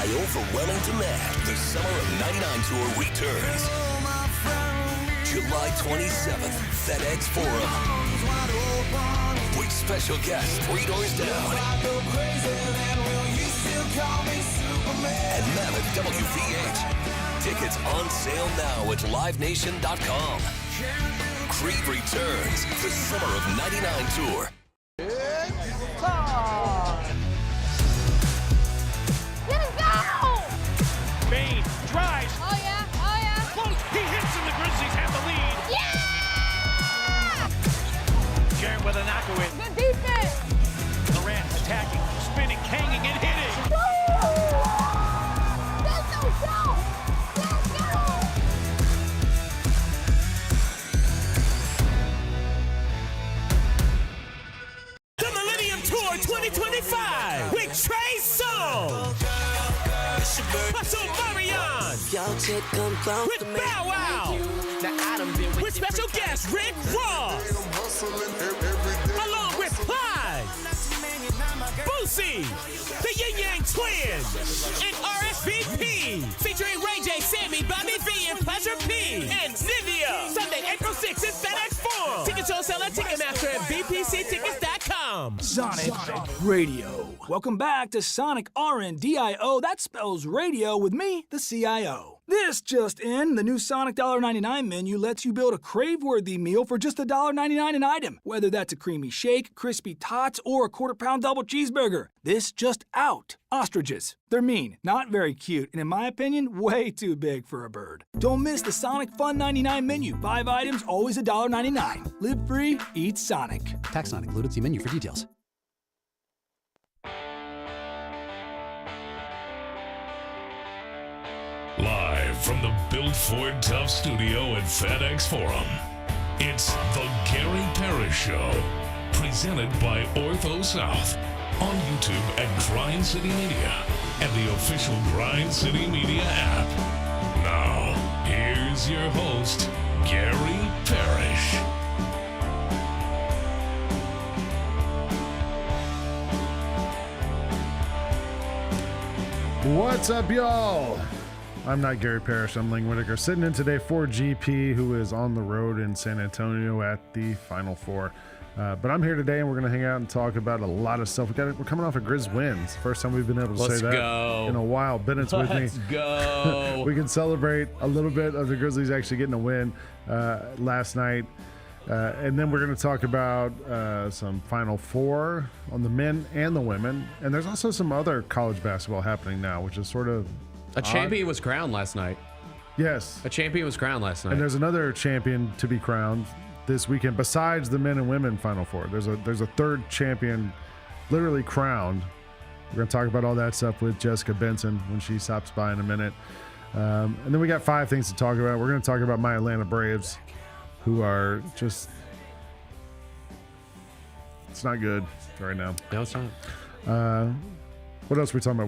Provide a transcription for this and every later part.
by overwhelming demand, the Summer of '99 Tour returns. July 27th, FedEx Forum. With special guests 3 doors down. And Mammoth WVH. Tickets on sale now at livenation.com. Creed returns, the Summer of '99 Tour. It's time! Let's go! Bain drives. Oh yeah, oh yeah. Close. He hits and the Grizzlies have the lead. Yeah! Jarrett with a knockaway. Good defense! Morant attacking, spinning, hanging, and hitting. Woo! Let's go! Let's go! The Millennium Tour 2025 with Trey Songz, Hustle Marion, with Bow Wow, with special guest Rick Ross, along with Plies, Boosie, the Yin Yang Twins, and RSVP, featuring Ray J, Sammy, Bobby V, and Pleasure P, and Nivea. Sunday, April 6th in FedEx Forum. Tickets on sale at Ticketmaster and BPCtickets.com. Sonic Radio. Welcome back to Sonic RNDIO. That spells radio with me, the CIO. This just in, the new Sonic $1.99 menu lets you build a crave-worthy meal for just $1.99 an item, whether that's a creamy shake, crispy tots, or a quarter-pound double cheeseburger. This just out. Ostriches. They're mean, not very cute, and in my opinion, way too big for a bird. Don't miss the Sonic Fun 99 menu. 5 items, always $1.99. Live free, eat Sonic. Tax not included. See menu for details. Live from the Built Ford Tough studio at FedEx Forum, it's the Gary Parrish Show, presented by Ortho South, on YouTube at Grind City Media and the official Grind City Media app. Now, here's your host, Gary Parrish. What's up, y'all? I'm not Gary Parrish. I'm Ling Whitaker, sitting in today for GP, who is on the road in San Antonio at the Final Four. But I'm here today, and we're going to hang out and talk about a lot of stuff. We're coming off a Grizz wins. First time we've been able to say that in a while. Bennett's with me. Let's go. We can celebrate a little bit of the Grizzlies actually getting a win last night. And then we're going to talk about some Final Four on the men and the women. And there's also some other college basketball happening now, which is sort of a champion was crowned last night. Yes. A champion was crowned last night. And there's another champion to be crowned this weekend besides the men and women Final Four. There's a third champion literally crowned. We're going to talk about all that stuff with Jessica Benson when she stops by in a minute. And then we got 5 things to talk about. We're going to talk about my Atlanta Braves, who are just, it's not good right now. No, it's not. What else are we talking about?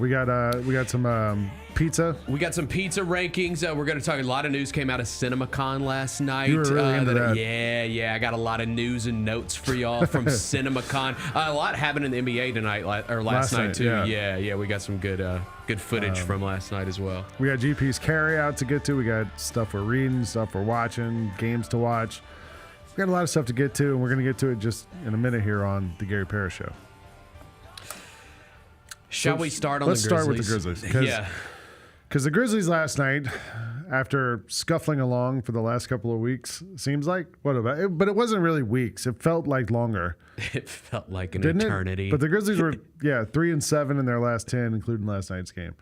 We got some pizza. We got some pizza rankings. We're going to talk. A lot of news came out of Cinemacon last night. You were really into that. Yeah. I got a lot of news and notes for y'all from Cinemacon. A lot happened in the NBA tonight or last night too. Yeah. We got some good footage from last night as well. We got GP's carry out to get to. We got stuff we're reading, stuff we're watching, games to watch. We got a lot of stuff to get to, and we're going to get to it just in a minute here on the Gary Parrish Show. Shall we start on the Grizzlies? Let's start with the Grizzlies. Because the Grizzlies last night, after scuffling along for the last couple of weeks, seems like, but it wasn't really weeks. It felt like longer. It felt like an eternity. But the Grizzlies were, 3-7 in their last 10, including last night's game.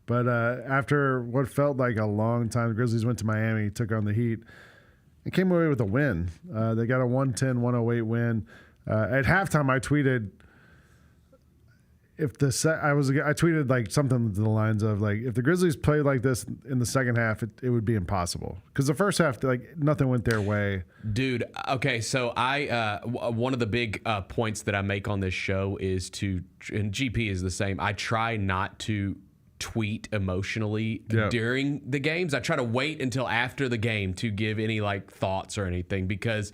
But after what felt like a long time, the Grizzlies went to Miami, took on the Heat, and came away with a win. They got a 110-108 win. At halftime, I tweeted, I tweeted like something to the lines of like, if the Grizzlies played like this in the second half, it would be impossible. Because the first half, like nothing went their way. Dude, okay, so one of the big points that I make on this show is and GP is the same, I try not to tweet emotionally during the games. I try to wait until after the game to give any like thoughts or anything, because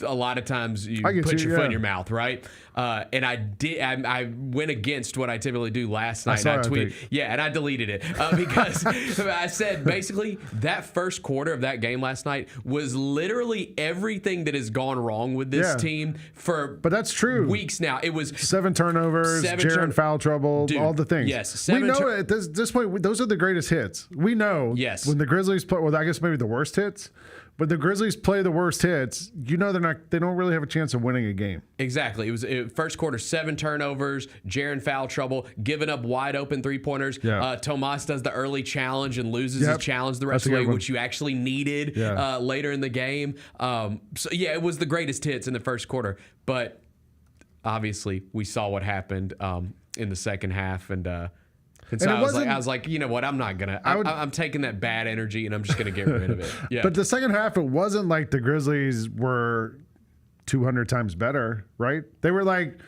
a lot of times you I get put you, your foot yeah. in your mouth, right? And I went against what I typically do last night. saw And I it, I tweeted, think. and I deleted it because I said basically that first quarter of that game last night was literally everything that has gone wrong with this Yeah. team for But that's true. weeks now. It was 7 turnovers, Jaren foul trouble, Dude, all the things. yes, we know at this point, those are the greatest hits. We know Yes. when the Grizzlies play, well, I guess maybe the worst hits, but the Grizzlies play the worst hits, they don't really have a chance of winning a game. Exactly. It was first quarter, 7 turnovers, Jaren foul trouble, giving up wide open 3-pointers. Yeah. Tomas does the early challenge and loses his Yep. challenge the rest That's a of the way, good one. which you actually needed Yeah. later in the game. It was the greatest hits in the first quarter. But obviously, we saw what happened in the second half, and so I was like, you know what? I'm not gonna. I'm taking that bad energy and I'm just gonna get rid of it. Yeah. But the second half, it wasn't like the Grizzlies were 200 times better, right? They were like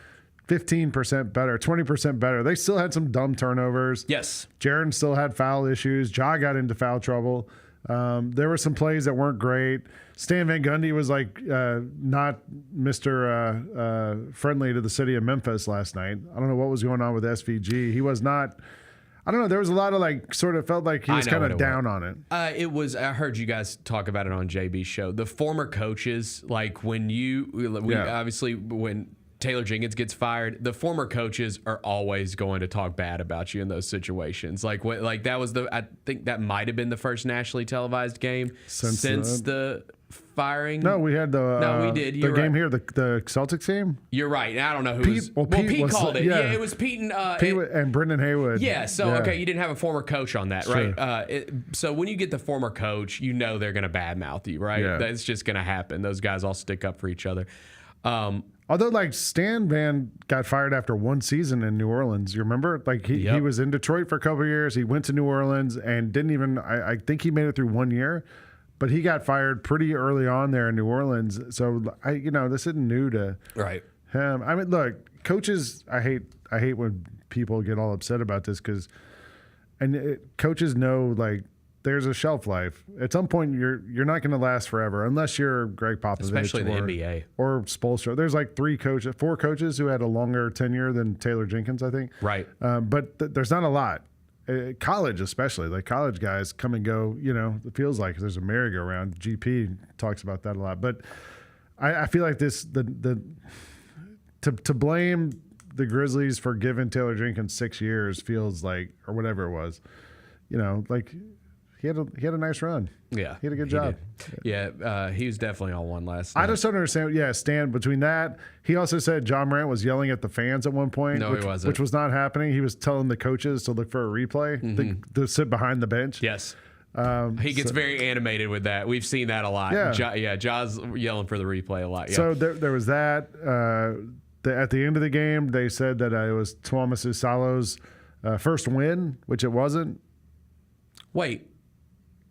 15% better, 20% better. They still had some dumb turnovers. Yes. Jaren still had foul issues. Ja got into foul trouble. There were some plays that weren't great. Stan Van Gundy was like not Mr. Friendly to the city of Memphis last night. I don't know what was going on with SVG. He was not. I don't know. There was a lot of like, sort of felt like he was kind of down on it. It was. I heard you guys talk about it on JB's show. The former coaches, like obviously when Taylor Jenkins gets fired, the former coaches are always going to talk bad about you in those situations. Like that was I think that might have been the first nationally televised game since the firing. No, we had we did. The game here, the Celtics game. You're right. I don't know who Pete, was. Pete called it. Yeah. Yeah, it was Pete and Pete and Brendan Haywood. Yeah. So okay, you didn't have a former coach on that, Sure. right? So when you get the former coach, you know they're going to badmouth you, right? Yeah. That's just going to happen. Those guys all stick up for each other. Although, like, Stan Van got fired after one season in New Orleans. You remember? Like, he was in Detroit for a couple of years. He went to New Orleans and didn't even, I think he made it through 1 year, but he got fired pretty early on there in New Orleans. So, this isn't new to him. I mean, look, coaches, I hate when people get all upset about this because coaches know, like, there's a shelf life. At some point, you're not going to last forever unless you're Greg Popovich, especially in the NBA or Spoelstra. There's like 4 coaches who had a longer tenure than Taylor Jenkins, I think. Right. But there's not a lot. College, especially, like college guys come and go. It feels like there's a merry-go-round. GP talks about that a lot. But I feel like to blame the Grizzlies for giving Taylor Jenkins 6 years feels like, or whatever it was, like. He had a nice run. Yeah. He had a good job. Yeah, he was definitely on one last night. I just don't understand. Yeah, Stan, between that, he also said John Morant was yelling at the fans at one point. No, he wasn't. Which was not happening. He was telling the coaches to look for a replay, to sit behind the bench. Yes. He gets very animated with that. We've seen that a lot. Yeah. Ja's yelling for the replay a lot. Yeah. So there was that. At the end of the game, they said that it was Tuomas Salo's first win, which it wasn't. Wait.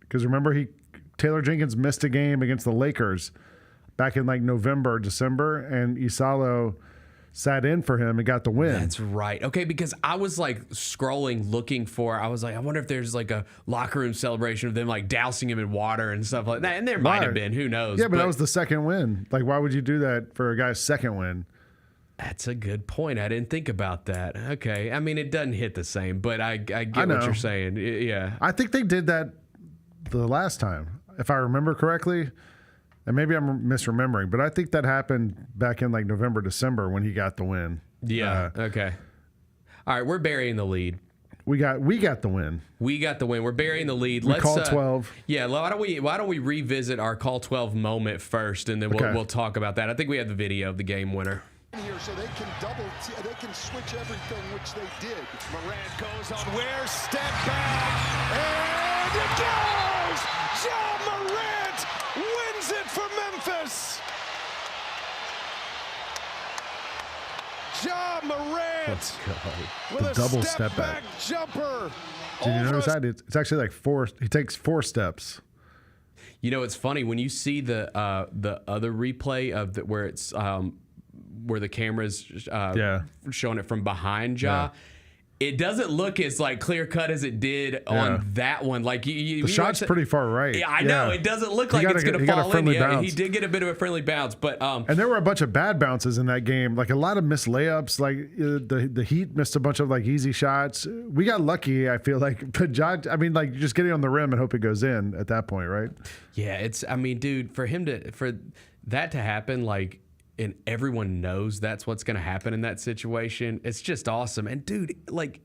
Because remember, Taylor Jenkins missed a game against the Lakers back in like November, December, and Isalo sat in for him and got the win. That's right. Okay, because I was like scrolling, looking I was like, I wonder if there's like a locker room celebration of them like dousing him in water and stuff like that. And there might have been. Who knows? Yeah, but that was the second win. Like, why would you do that for a guy's second win? That's a good point. I didn't think about that. Okay. I mean, it doesn't hit the same, but I get what you're saying. Yeah. I think they did that the last time, if I remember correctly, and maybe I'm misremembering, but I think that happened back in like November, December when he got the win. Yeah. Okay. All right, we're burying the lead. We got the win. We got the win. We're burying the lead. Let's call 12. Yeah. Why don't we revisit our call 12 moment first, and then we'll talk about that. I think we have the video of the game winner. Here, so they can switch everything, which they did. Morant goes on Ware, step back, and it goes! Ja Morant wins it for Memphis! Ja Morant with the a double step back jumper. Did you notice that? It's actually like 4. He takes 4 steps. It's funny when you see the other replay of where it's where the camera's showing it from behind Ja. it doesn't look as like clear cut as it did on that one. Like the shot's pretty far right. Yeah, I know. It doesn't look like it's going to fall in. Yeah, bounce. he did get a bit of a friendly bounce, but and there were a bunch of bad bounces in that game. Like a lot of missed layups. Like the Heat missed a bunch of like easy shots. We got lucky, I feel like. But John, I mean, like just getting on the rim and hope it goes in at that point, right? Yeah, it's. I mean, dude, for that to happen, like. And everyone knows that's what's going to happen in that situation. It's just awesome. And dude, like,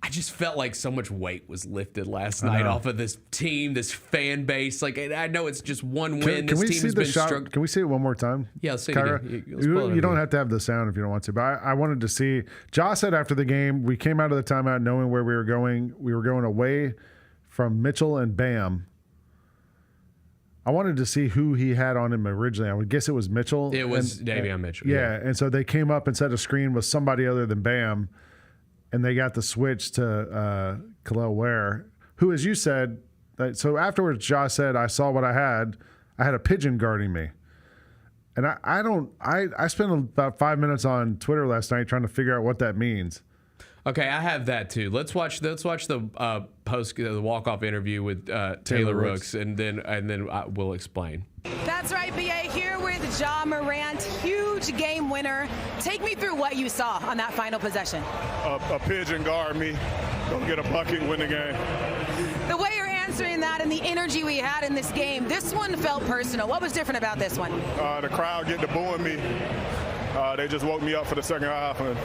I just felt like so much weight was lifted last night off of this team, this fan base. Like, I know it's just one win. This team has been struggling. Can we see it one more time? Yeah, let's see Kyra, it again. You don't have to have the sound if you don't want to, but I wanted to see. Josh said after the game, we came out of the timeout knowing where we were going. We were going away from Mitchell and Bam. I wanted to see who he had on him originally. I would guess it was Mitchell. It was Davion Mitchell. Yeah, and so they came up and set a screen with somebody other than Bam, and they got the switch to Khalil Ware, who, as you said, so afterwards Josh said, I saw what I had. I had a pigeon guarding me. And I spent about 5 minutes on Twitter last night trying to figure out what that means. Okay, I have that too. Let's watch the the walk-off interview with Taylor Rooks, and then we'll explain. That's right, BA, here with Ja Morant, huge game winner. Take me through what you saw on that final possession. A pigeon guard me, don't get a bucket, win the game. The way you're answering that and the energy we had in this game, this one felt personal. What was different about this one? The crowd get to booing me. They just woke me up for the second half, and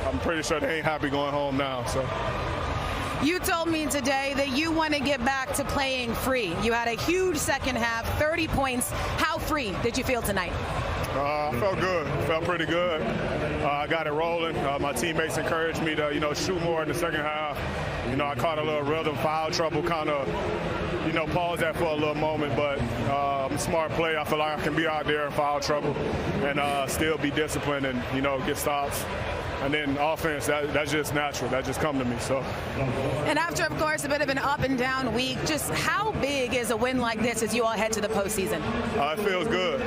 I'm pretty sure they ain't happy going home now. So. You told me today that you want to get back to playing free. You had a huge second half, 30 points. How free did you feel tonight? I felt good. Felt pretty good. I got it rolling. My teammates encouraged me to, shoot more in the second half. I caught a little rhythm, foul trouble, kind of, paused that for a little moment. But I'm a smart player. I feel like I can be out there in foul trouble and still be disciplined and, get stops. And then offense, that's just natural. That just come to me. So. And after, of course, a bit of an up and down week, just how big is a win like this as you all head to the postseason? It feels good.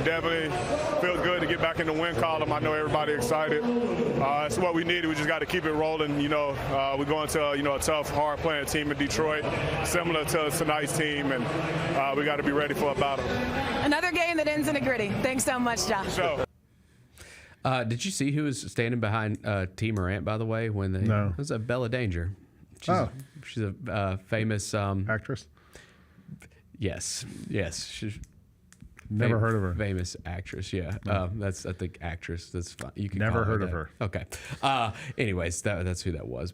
Definitely feels good to get back in the win column. I know everybody excited. It's what we needed. We just got to keep it rolling. We're going to a tough, hard-playing team in Detroit, similar to tonight's team, and we got to be ready for a battle. Another game that ends in a gritty. Thanks so much, Josh. Sure. Did you see who was standing behind T. Morant, by the way? No. It was Bella Danger. She's a famous actress. Yes. She's never heard of her. Famous actress. Yeah. That's I think actress. That's fine. You can never call heard her of her. Okay. Anyways, that's who that was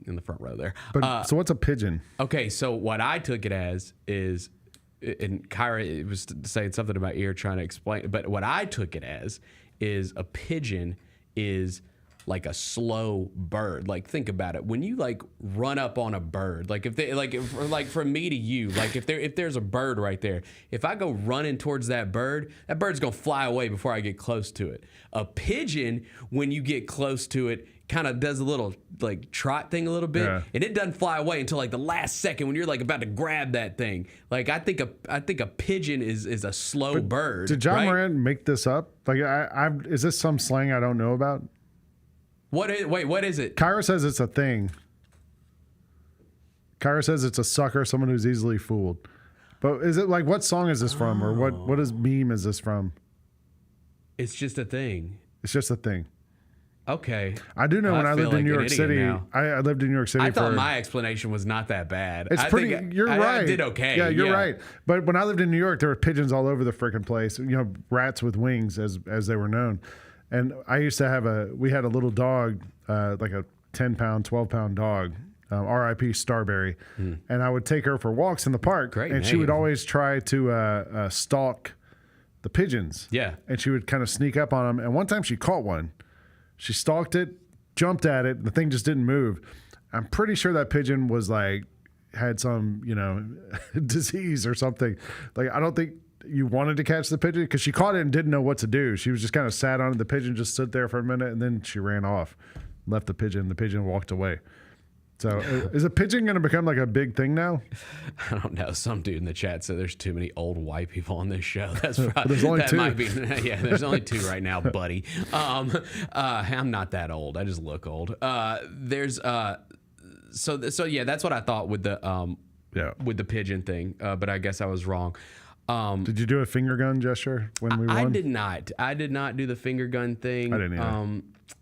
in the front row there. But so what's a pigeon? Okay. So what I took it as is, and Kyra was saying something about ear trying to explain, but what I took it as is a pigeon is like a slow bird. Like, think about it. When you like run up on a bird, like if from me to you, like if there's a bird right there, if I go running towards that bird's gonna fly away before I get close to it. A pigeon, when you get close to it, kind of does a little like trot thing a little bit, and it doesn't fly away until like the last second when you're like about to grab that thing. Like I think a pigeon is a slow bird. Did John right? Morant make this up? Like is this some slang I don't know about? What is it? Kyra says it's a thing. Kyra says it's a sucker, someone who's easily fooled. But is it like, what song is this from, or what is meme is this from? It's just a thing. It's just a thing. Okay. I do know when I lived in New York City. I lived in New York City. I thought my explanation was not that bad. It's pretty. You're right. I did okay. Yeah, you're right. But when I lived in New York, there were pigeons all over the freaking place. Rats with wings, as they were known. And I used to have we had a little dog, like a 10-pound, 12-pound dog, R.I.P. Starberry. And I would take her for walks in the park. Great and name. she would always try to stalk the pigeons. Yeah. And she would kind of sneak up on them. And one time she caught one. She stalked it, jumped at it, and the thing just didn't move. I'm pretty sure that pigeon was had some, disease or something. Like, I don't think you wanted to catch the pigeon because she caught it and didn't know what to do. She was just kind of sat on it. The pigeon just stood there for a minute and then she ran off, left the pigeon. The pigeon walked away. So is a pigeon going to become like a big thing now? I don't know. Some dude in the chat said there's too many old white people on this show. That's probably, there's only that two. Might be, yeah, there's only two right now, buddy. I'm not that old. I just look old. So yeah, that's what I thought with the pigeon thing. But I guess I was wrong. Did you do a finger gun gesture when we won? I did not. I did not do the finger gun thing. I didn't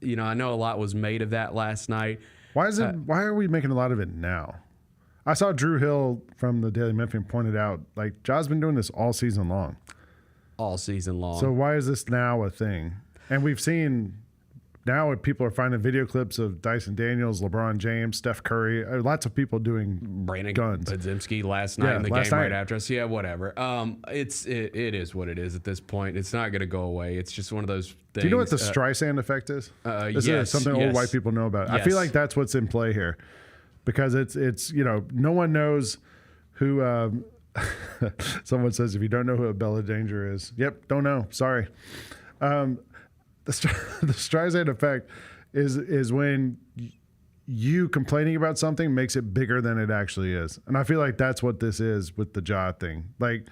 either. I know a lot was made of that last night. Why are we making a lot of it now? I saw Drew Hill from the Daily Memphian pointed out, like, Ja's been doing this all season long. All season long. So why is this now a thing? And we've seen now people are finding video clips of Dyson Daniels, LeBron James, Steph Curry, lots of people doing Brandon guns. Podziemski last night in the game right after us. Yeah, whatever. It is what it is at this point. It's not going to go away. It's just one of those things. Do you know what the Streisand effect is? This is something old white people know about. Yes. I feel like that's what's in play here, because it's no one knows who. Someone says if you don't know who Bella Danger is, yep, don't know. Sorry. The Streisand effect is when you complaining about something makes it bigger than it actually is, and I feel like that's what this is with the Ja thing. Like,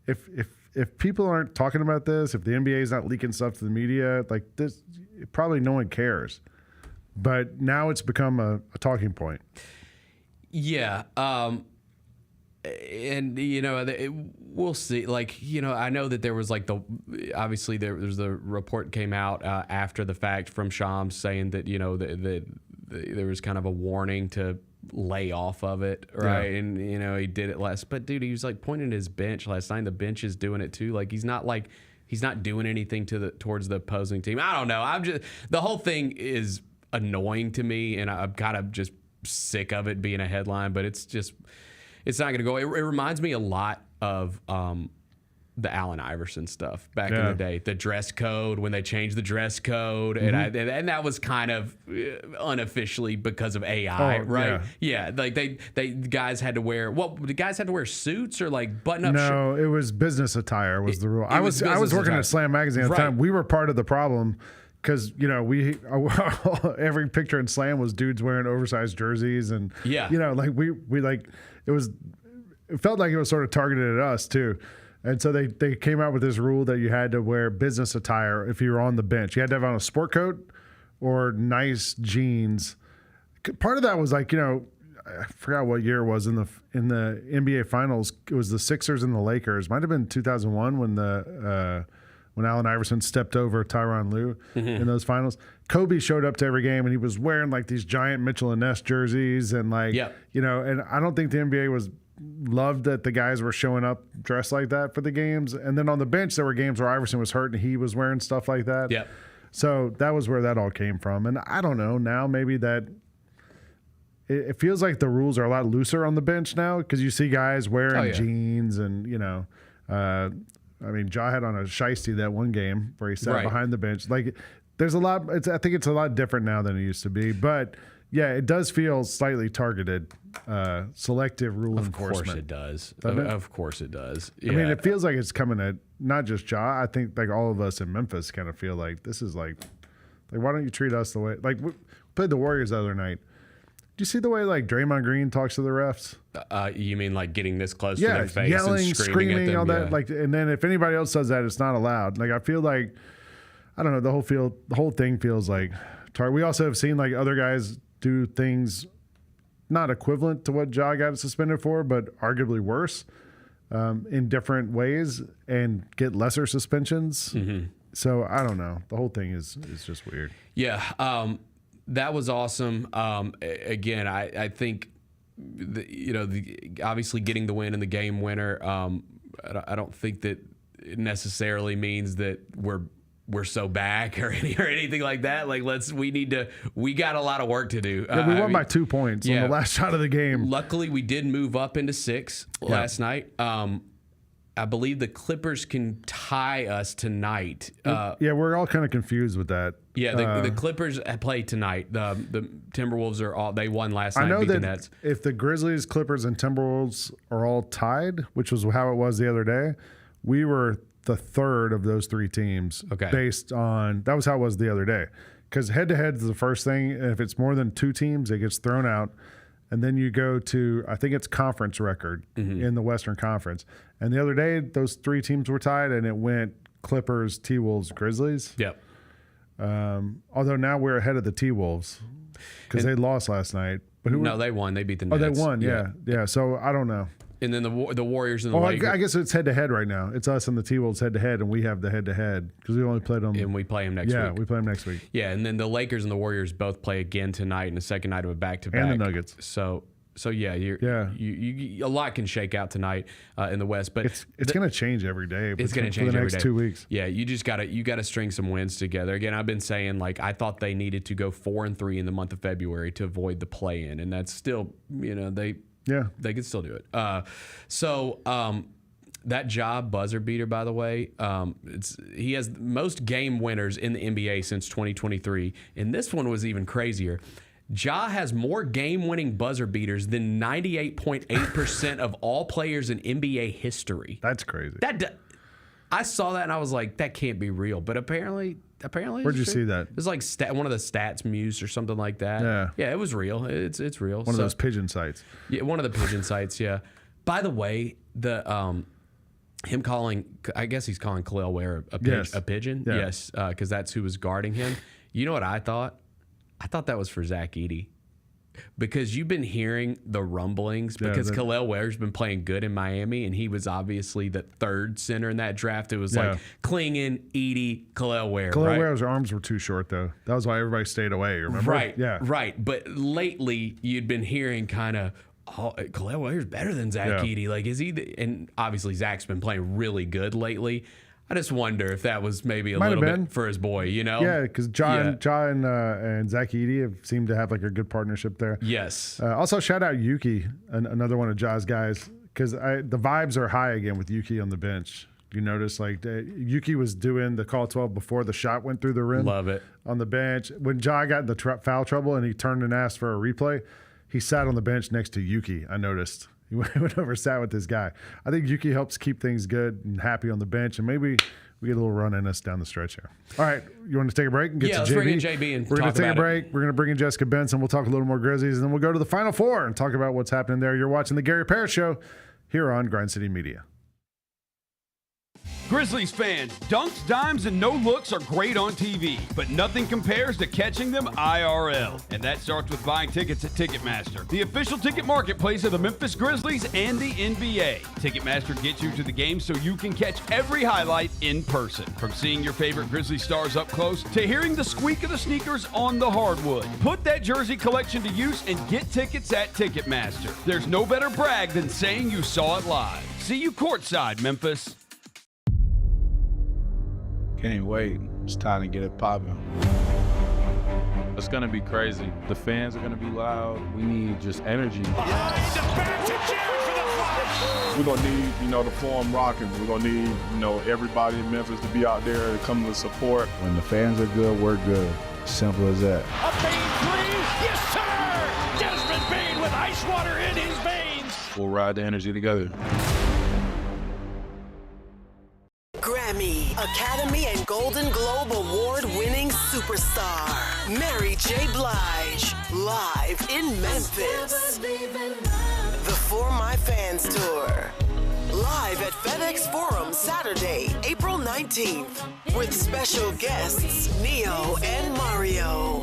if people aren't talking about this, if the NBA is not leaking stuff to the media, like this, probably no one cares. But now it's become a talking point. Yeah. And we'll see. Like, I know that there was like obviously there was the report came out after the fact from Shams saying that there was kind of a warning to lay off of it, right? Yeah. And he did it less. But dude, he was like pointing at his bench last night. The bench is doing it too. Like he's not doing anything towards the opposing team. I don't know. The whole thing is annoying to me, and I'm kind of just sick of it being a headline. But it's not going to go. It reminds me a lot of the Allen Iverson stuff back in the day. The dress code, when they changed the dress code, and that was kind of unofficially because of AI, right? Yeah, like they guys had to wear the guys had to wear suits or like button up. No, it was business attire was the rule. I was working at Slam Magazine at the time. We were part of the problem. Because we every picture in Slam was dudes wearing oversized jerseys, and like we like it felt like it was sort of targeted at us too, and so they came out with this rule that you had to wear business attire if you were on the bench. You had to have on a sport coat or nice jeans. Part of that was like I forgot what year it was in the NBA Finals. It was the Sixers and the Lakers. Might have been 2001 when Allen Iverson stepped over Tyronn Lue in those finals. Kobe showed up to every game, and he was wearing like these giant Mitchell and Ness jerseys, and and I don't think the NBA was loved that the guys were showing up dressed like that for the games. And then on the bench, there were games where Iverson was hurt and he was wearing stuff like that. Yep. So that was where that all came from. And I don't know, now maybe that it feels like the rules are a lot looser on the bench now, because you see guys wearing jeans and, I mean, Ja had on a shiesty that one game where he sat behind the bench. Like, there's a lot. I think it's a lot different now than it used to be. But yeah, it does feel slightly targeted, selective rule enforcement. Of course it does. Of course it does. Yeah. I mean, it feels like it's coming at not just Ja. I think like all of us in Memphis kind of feel like this is like why don't you treat us the way we played the Warriors the other night. Do you see the way like Draymond Green talks to the refs? You mean like getting this close to their face, yelling, and screaming at them? all that. Like, and then if anybody else does that, it's not allowed. Like, I feel like, I don't know, the whole thing feels like. We also have seen like other guys do things not equivalent to what Ja got suspended for, but arguably worse in different ways and get lesser suspensions. So I don't know. The whole thing is just weird. Yeah. That was awesome. Again, I think, obviously getting the win and the game winner. I don't think that it necessarily means that we're so back or anything like that. Like we got a lot of work to do. Yeah, we won by 2 points on the last shot of the game. Luckily, we did move up into 6 last night. I believe the Clippers can tie us tonight. Yeah, we're all kind of confused with that. Yeah, the Clippers play tonight. The Timberwolves they won last night. I know beat that the Nets. If the Grizzlies, Clippers, and Timberwolves are all tied, which was how it was the other day, we were the third of those 3 teams. Okay. Based on that was how it was the other day, because head-to-head is the first thing. And if it's more than 2 teams, it gets thrown out. And then you go to, I think it's conference record in the Western Conference. And the other day, those 3 teams were tied, and it went Clippers, T-Wolves, Grizzlies. Yep. Although now we're ahead of the T-Wolves because they lost last night. But they won. They beat the Oh, Nets. they won, yeah. So I don't know. And then the Warriors and the Lakers. I guess it's head-to-head right now. It's us and the T-Wolves head-to-head, and we have the head-to-head because we only played them. And we play them next week. Yeah, we play them next week. Yeah, and then the Lakers and the Warriors both play again tonight in the second night of a back-to-back. And the Nuggets. So yeah, you a lot can shake out tonight in the West, but it's going to change every day. It's going to change for the every next day. 2 weeks. Yeah, you gotta string some wins together. Again, I've been saying I thought they needed to go 4-3 in the month of February to avoid the play-in, and that's still they can still do it. That job buzzer beater, by the way, he has the most game winners in the NBA since 2023, and this one was even crazier. Ja has more game-winning buzzer beaters than 98.8% of all players in NBA history. That's crazy. I saw that and I was like, that can't be real. But apparently, where'd you see that? It was like one of the Stats Muse or something like that. Yeah, it was real. It's real. One of those pigeon sites. Yeah, one of the pigeon sites. Yeah. By the way, him calling, I guess he's calling Khalil Ware a pigeon. Yeah. Yes, because that's who was guarding him. You know what I thought? I thought that was for Zach Edey. Because you've been hearing the rumblings because Khalil Ware's been playing good in Miami, and he was obviously the 3rd center in that draft. It was like Klingon, Edey, Khalil Ware. Khalil Ware's arms were too short, though. That was why everybody stayed away, remember? Right, yeah. Right. But lately, you'd been hearing kind of, Khalil Ware's better than Zach Edey. Like, is he? And obviously, Zach's been playing really good lately. I just wonder if that was maybe a little bit for his boy, you know? Yeah, because Ja and Zach Edey have seemed to have like a good partnership there. Yes. Also, shout out Yuki, another one of Ja's guys, because the vibes are high again with Yuki on the bench. You notice Yuki was doing the call 12 before the shot went through the rim. Love it. On the bench. When Ja got in the foul trouble and he turned and asked for a replay, he sat on the bench next to Yuki, I noticed. He went over, sat with this guy. I think Yuki helps keep things good and happy on the bench, and maybe we get a little run in us down the stretch here. All right, you want to take a break and get to JB? Let's bring in JB and we're going to take a break. It. We're going to bring in Jessica Benson. We'll talk a little more Grizzlies, and then we'll go to the Final Four and talk about what's happening there. You're watching the Gary Parrish Show here on Grind City Media. Grizzlies fans, dunks, dimes, and no-looks are great on TV, but nothing compares to catching them IRL. And that starts with buying tickets at Ticketmaster, the official ticket marketplace of the Memphis Grizzlies and the NBA. Ticketmaster gets you to the game so you can catch every highlight in person. From seeing your favorite Grizzly stars up close to hearing the squeak of the sneakers on the hardwood. Put that jersey collection to use and get tickets at Ticketmaster. There's no better brag than saying you saw it live. See you courtside, Memphis. Can't wait. It's time to get it popping. It's going to be crazy. The fans are going to be loud. We need just energy. We're going to need, the form rocking. We're going to need, everybody in Memphis to be out there to come to support. When the fans are good, we're good. Simple as that. A Bane 3. Yes, sir! Desmond Bane with ice water in his veins. We'll ride the energy together. Grammy, Academy, and Golden Globe Award-winning superstar Mary J. Blige, live in Memphis. The For My Fans Tour, live at FedEx Forum Saturday, April 19th, with special guests Neo and Mario.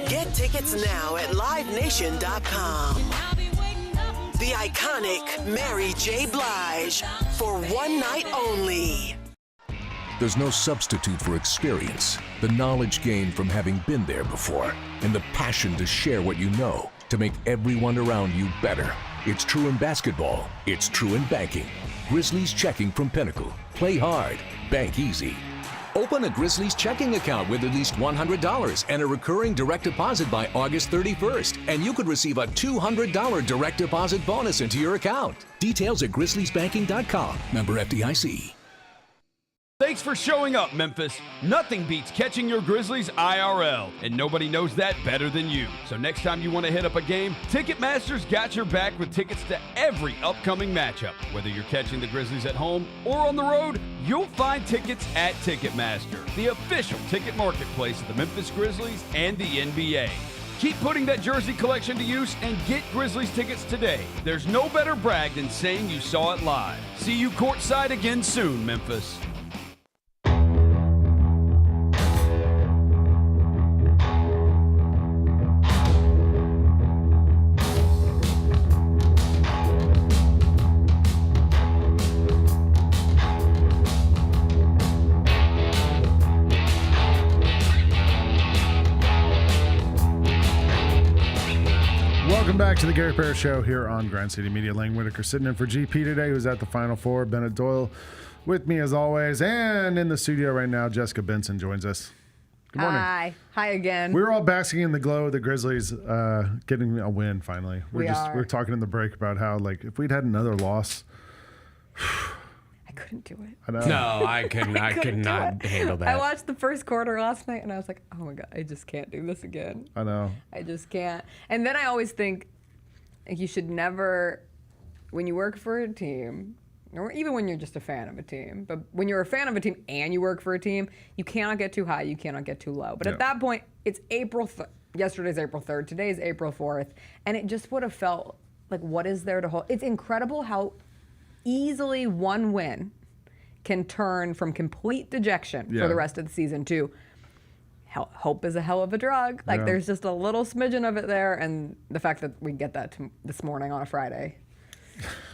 Get tickets now at livenation.com. The iconic Mary J. Blige for one night only. There's no substitute for experience, the knowledge gained from having been there before, and the passion to share what you know to make everyone around you better. It's true in basketball. It's true in banking. Grizzlies Checking from Pinnacle. Play hard. Bank easy. Open a Grizzlies checking account with at least $100 and a recurring direct deposit by August 31st, and you could receive a $200 direct deposit bonus into your account. Details at grizzliesbanking.com. Member FDIC. Thanks for showing up, Memphis. Nothing beats catching your Grizzlies IRL, and nobody knows that better than you. So next time you want to hit up a game, Ticketmaster's got your back with tickets to every upcoming matchup. Whether you're catching the Grizzlies at home or on the road, you'll find tickets at Ticketmaster, the official ticket marketplace of the Memphis Grizzlies and the NBA. Keep putting that jersey collection to use and get Grizzlies tickets today. There's no better brag than saying you saw it live. See you courtside again soon, Memphis. Welcome back to the Gary Parrish Show here on Grind City Media. Lang Whitaker sitting in for GP today, who's at the Final Four. Bennett Doyle with me as always. And in the studio right now, Jessica Benson joins us. Good morning. Hi again. We were all basking in the glow of the Grizzlies getting a win finally. We're talking in the break about how, like, if we'd had another loss. I couldn't do it. I know. No, I could not handle that. I watched the first quarter last night and I was like, oh my God, I just can't do this again. I know. I just can't. And then I always think, like, you should never, when you work for a team, or even when you're just a fan of a team, but when you're a fan of a team and you work for a team, you cannot get too high, you cannot get too low. But at that point, it's yesterday's April 3rd, today's April 4th, and it just would have felt like, what is there to hold? It's incredible how easily one win can turn from complete dejection for the rest of the season to hope is a hell of a drug. Like, there's just a little smidgen of it there, and the fact that we get that this morning on a Friday.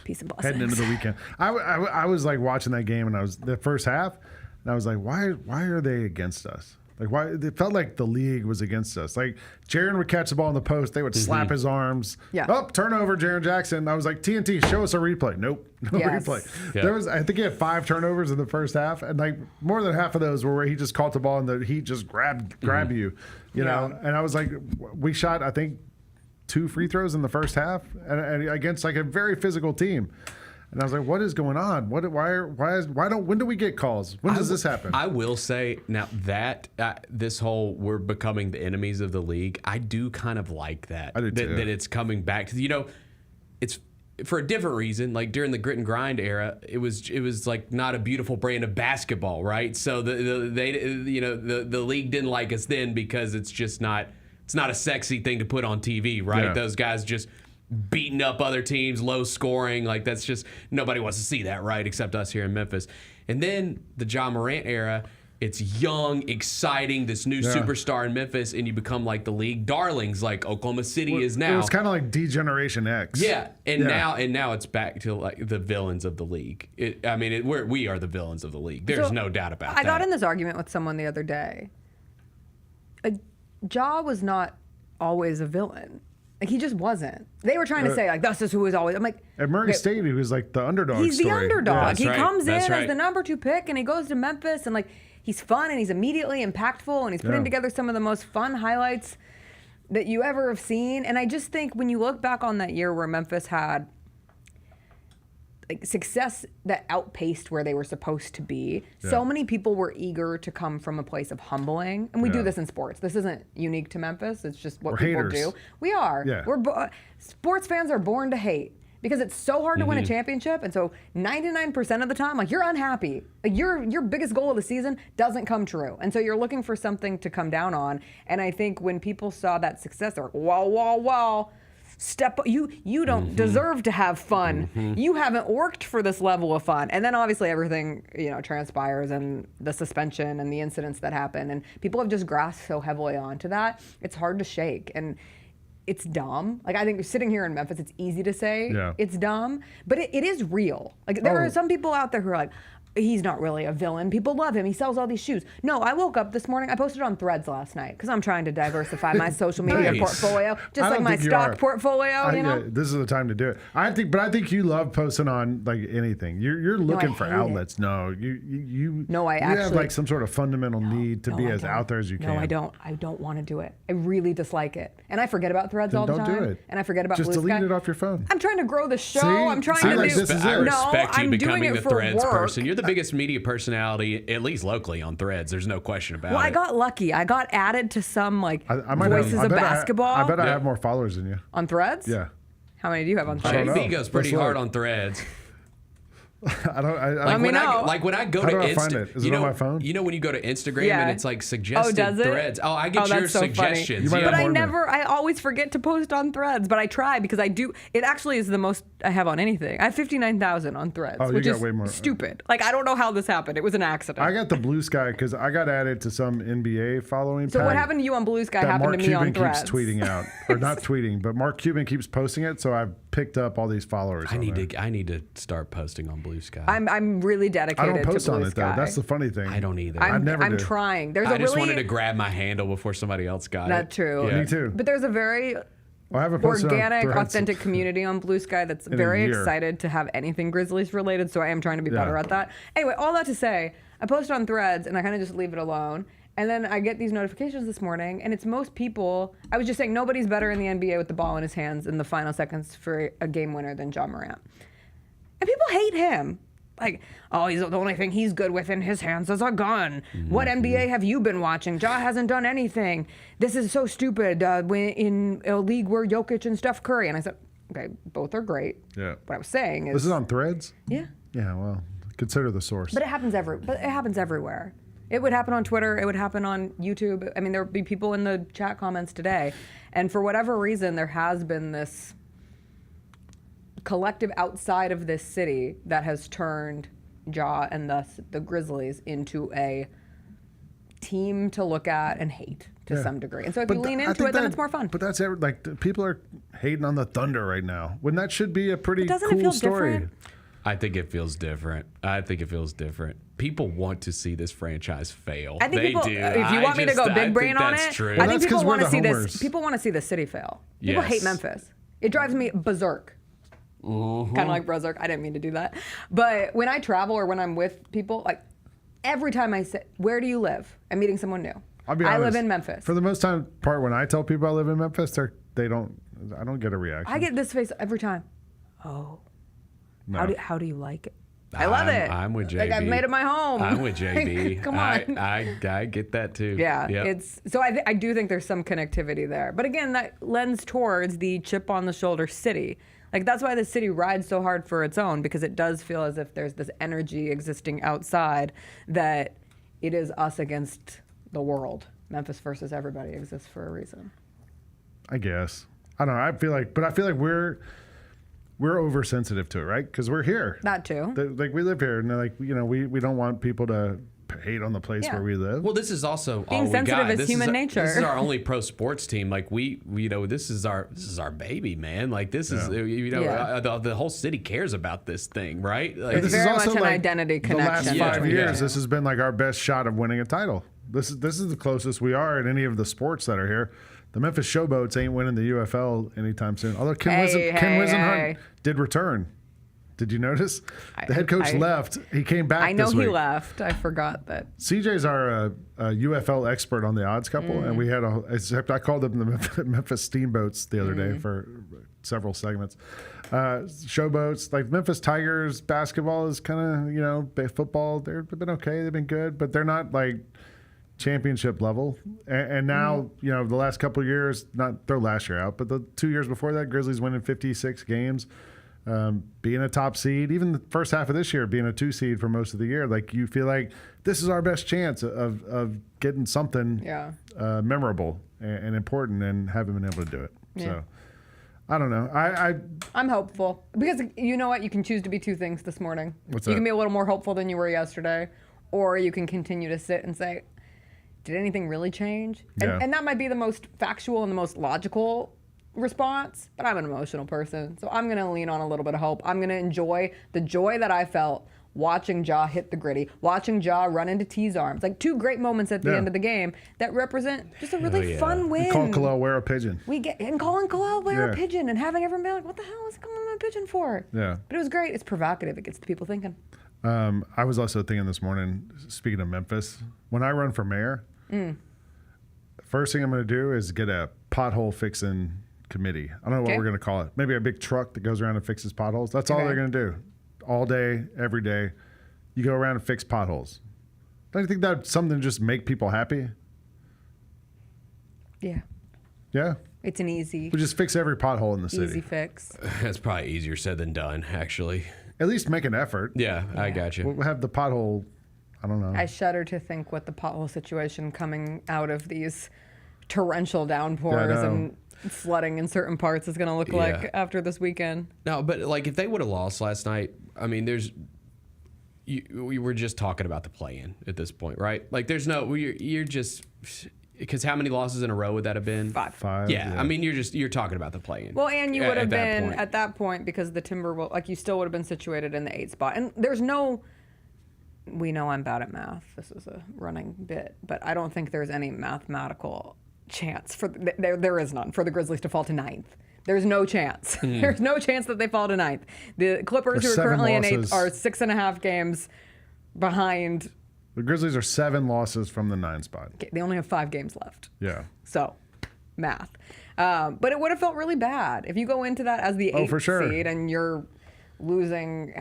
Peace and blessings. Heading into the weekend. I was like watching that game, and I was the first half, and I was like, why are they against us? Like, why? It felt like the league was against us. Like, Jaren would catch the ball in the post, they would slap his arms. Yeah. Oh, turnover, Jaren Jackson. I was like, TNT, show us a replay. Nope, no replay. Yeah. I think he had 5 turnovers in the first half, and like more than half of those were where he just caught the ball and the Heat just grab you, you know. And I was like, we shot, I think, 2 free throws in the first half, and against like a very physical team. And I was like, what is going on? When do we get calls? When does this happen? I will say now that this whole we're becoming the enemies of the league, I do kind of like that. I do too. That it's coming back to, it's for a different reason. Like during the grit and grind era, it was like not a beautiful brand of basketball, right? So the league didn't like us then because it's just not. It's not a sexy thing to put on TV, right? Yeah. Those guys just beating up other teams, low scoring. Like, that's just, nobody wants to see that, right? Except us here in Memphis. And then the Ja Morant era, it's young, exciting, this new superstar in Memphis, and you become like the league darlings, like Oklahoma City is now. It was kind of like D-Generation X. Yeah, now it's back to like the villains of the league. We are the villains of the league. There's no doubt about that. I got in this argument with someone the other day. Ja was not always a villain. Like, he just wasn't. They were trying to say, like, this is who is always. I'm like, at Murray State, he was like the underdog. He's the underdog. Yeah, he comes in as the number 2 pick, and he goes to Memphis, and like, he's fun, and he's immediately impactful, and he's putting together some of the most fun highlights that you ever have seen. And I just think when you look back on that year where Memphis had like success that outpaced where they were supposed to be. So many people were eager to come from a place of humbling, and we do this in sports. This isn't unique to Memphis. It's just what people do. We are. We're sports fans are born to hate because it's so hard to win a championship, and so 99% of the time, like, you're unhappy. Like, your biggest goal of the season doesn't come true, and so you're looking for something to come down on. And I think when people saw that success, they're like, wow. Step, you don't deserve to have fun. You haven't worked for this level of fun. And then obviously everything, transpires, and the suspension and the incidents that happen, and people have just grasped so heavily onto that. It's hard to shake, and it's dumb. Like, I think sitting here in Memphis, it's easy to say it's dumb, but it is real. Like, there are some people out there who are like, he's not really a villain. People love him. He sells all these shoes. No, I woke up this morning. I posted on Threads last night because I'm trying to diversify my social media portfolio, just like my stock portfolio. This is the time to do it. I think you love posting on like anything. You're looking for outlets. No, you have like some sort of fundamental need to be as out there as you can. No, I don't. I don't want to do it. I really dislike it, and I forget about Threads all the time. Don't do it. And I forget about just Blue delete Sky. it off your phone. I'm trying to grow the show. I'm trying to do. I respect you becoming the Threads person. You're the biggest media personality, at least locally, on Threads. There's no question about it. Well, I got lucky. I got added to some voices of bet basketball. I bet I have more followers than you. On Threads? Yeah. How many do you have on Threads? JB goes pretty hard on Threads. Let me know. When I go How to do I find Instagram, it? Is it on my phone? You know when you go to Instagram and it's like suggested does it? threads. Oh, I get your that's so suggestions. Funny. But I always forget to post on Threads, but I try because I do. It actually is the most I have on anything. I have 59,000 on Threads, which is way more. stupid. Like, I don't know how this happened. It was an accident. I got the Blue Sky because I got added to some NBA following. So what happened to you on Blue Sky happened Mark to me Cuban on Threads. keeps tweeting out, or not tweeting, but Mark Cuban keeps posting it. So I've picked up all these followers. I need to start posting on Blue Sky. I'm really dedicated. I don't post to Blue on it Sky. though. That's the funny thing. I don't either. I'm trying. I just wanted to grab my handle before somebody else got it. That's true. Yeah. Me too. But there's a very I haven't posted on organic, Threads authentic community on Blue Sky that's very excited to have anything Grizzlies related. So I am trying to be better at that. Anyway, all that to say, I post on Threads and I kind of just leave it alone. And then I get these notifications this morning, and it's most people. I was just saying nobody's better in the NBA with the ball in his hands in the final seconds for a game winner than Ja Morant. And people hate him. Like, oh, he's the only thing he's good with in his hands is a gun. Mm-hmm. What NBA have you been watching? Ja hasn't done anything. This is so stupid. When in a league where Jokic and Steph Curry. And I said, okay, both are great. Yeah. What I was saying is this is on Threads. Yeah. Yeah. Well, consider the source. But it happens everywhere. It would happen on Twitter. It would happen on YouTube. I mean, there would be people in the chat comments today. And for whatever reason, there has been this collective outside of this city that has turned Ja and thus the Grizzlies into a team to look at and hate to some degree. And so if you lean into it, then it's more fun. But that's like people are hating on the Thunder right now when that should be a pretty doesn't cool it feel story. Different? I think it feels different. People want to see this franchise fail. I think they people, do. If you want me to go big brain on it, true. I think people want to see this. People want to see the city fail. People hate Memphis. It drives me berserk. Kind of like berserk. I didn't mean to do that. But when I travel or when I'm with people, like every time I say, "Where do you live?" I'm meeting someone new. I'll be honest, I live in Memphis. For the most part, when I tell people I live in Memphis, I don't get a reaction. I get this face every time. Oh. No. How do you like it? I love it. I'm with JB. Like I've made it my home. I'm with JB. Come on. I get that too. Yeah. Yep. I do think there's some connectivity there. But again, that lends towards the chip on the shoulder city. Like that's why the city rides so hard for its own, because it does feel as if there's this energy existing outside that it is us against the world. Memphis versus everybody exists for a reason. I guess. I don't know. I feel like we're oversensitive to it, right? Because we're here. That too. Like we live here, and we don't want people to hate on the place where we live. Well, this is also being all we sensitive got. is human nature. This is our only pro sports team. Like this is our baby, man. Like this is the whole city cares about this thing, right? Like, it's very much an identity connection. The last 5 years, this has been like our best shot of winning a title. This is the closest we are in any of the sports that are here. The Memphis Showboats ain't winning the UFL anytime soon. Although Ken Wisenhunt did return. Did you notice? The head coach left. He came back. I know this week. he left. I forgot that. CJ's our UFL expert on the odds couple, and we had except I called them the Memphis Steamboats the other day for several segments. Showboats, like Memphis Tigers basketball is kind of football. They've been okay. They've been good, but they're not like championship level. And now the last couple of years, not their last year out, but the 2 years before that, Grizzlies winning 56 games. Being a top seed, even the first half of this year being a 2 seed for most of the year, like you feel like this is our best chance of getting something memorable and important, and haven't been able to do it. Yeah. So I don't know. I'm hopeful because you know what? You can choose to be two things this morning. What's you that? can be a little more hopeful than you were yesterday, or you can continue to sit and say, did anything really change? And that might be the most factual and the most logical response, but I'm an emotional person, so I'm going to lean on a little bit of hope. I'm going to enjoy the joy that I felt watching Ja hit the gritty, watching Ja run into T's arms. Like 2 great moments at the end of the game that represent just a really fun win. Call Khalil Ware a pigeon. Calling Khalil Ware a pigeon and having everyone be like, what the hell is he calling him a pigeon for? Yeah. But it was great. It's provocative. It gets the people thinking. I was also thinking this morning, speaking of Memphis, when I run for mayor, first thing I'm going to do is get a pothole fixing committee. I don't know what we're going to call it. Maybe a big truck that goes around and fixes potholes. That's all they're going to do. All day, every day. you go around and fix potholes. Don't you think that's something to just make people happy? Yeah. Yeah. It's an easy. We just fix every pothole in the city. Easy fix. That's probably easier said than done, actually. At least make an effort. Yeah, I got you. We'll have the pothole. I don't know. I shudder to think what the pothole situation coming out of these torrential downpours and flooding in certain parts is going to look like after this weekend. No, but like if they would have lost last night, I mean, we were just talking about the play-in at this point, right? Like there's no, you're just. Because how many losses in a row would that have been? 5. Yeah, I mean, you're talking about the play-in. Well, and you would have been at that point because the Timberwolves, like you still would have been situated in the 8th spot. And there's no, we know I'm bad at math. This is a running bit, but I don't think there's any mathematical chance for there is none for the Grizzlies to fall to 9th. There's no chance. There's no chance that they fall to 9th. The Clippers, who are currently in 8th, are 6.5 games behind. The Grizzlies are 7 losses from the 9 spot. Okay, they only have 5 games left. Yeah. So, math. But it would have felt really bad if you go into that as the 8th seed and you're losing.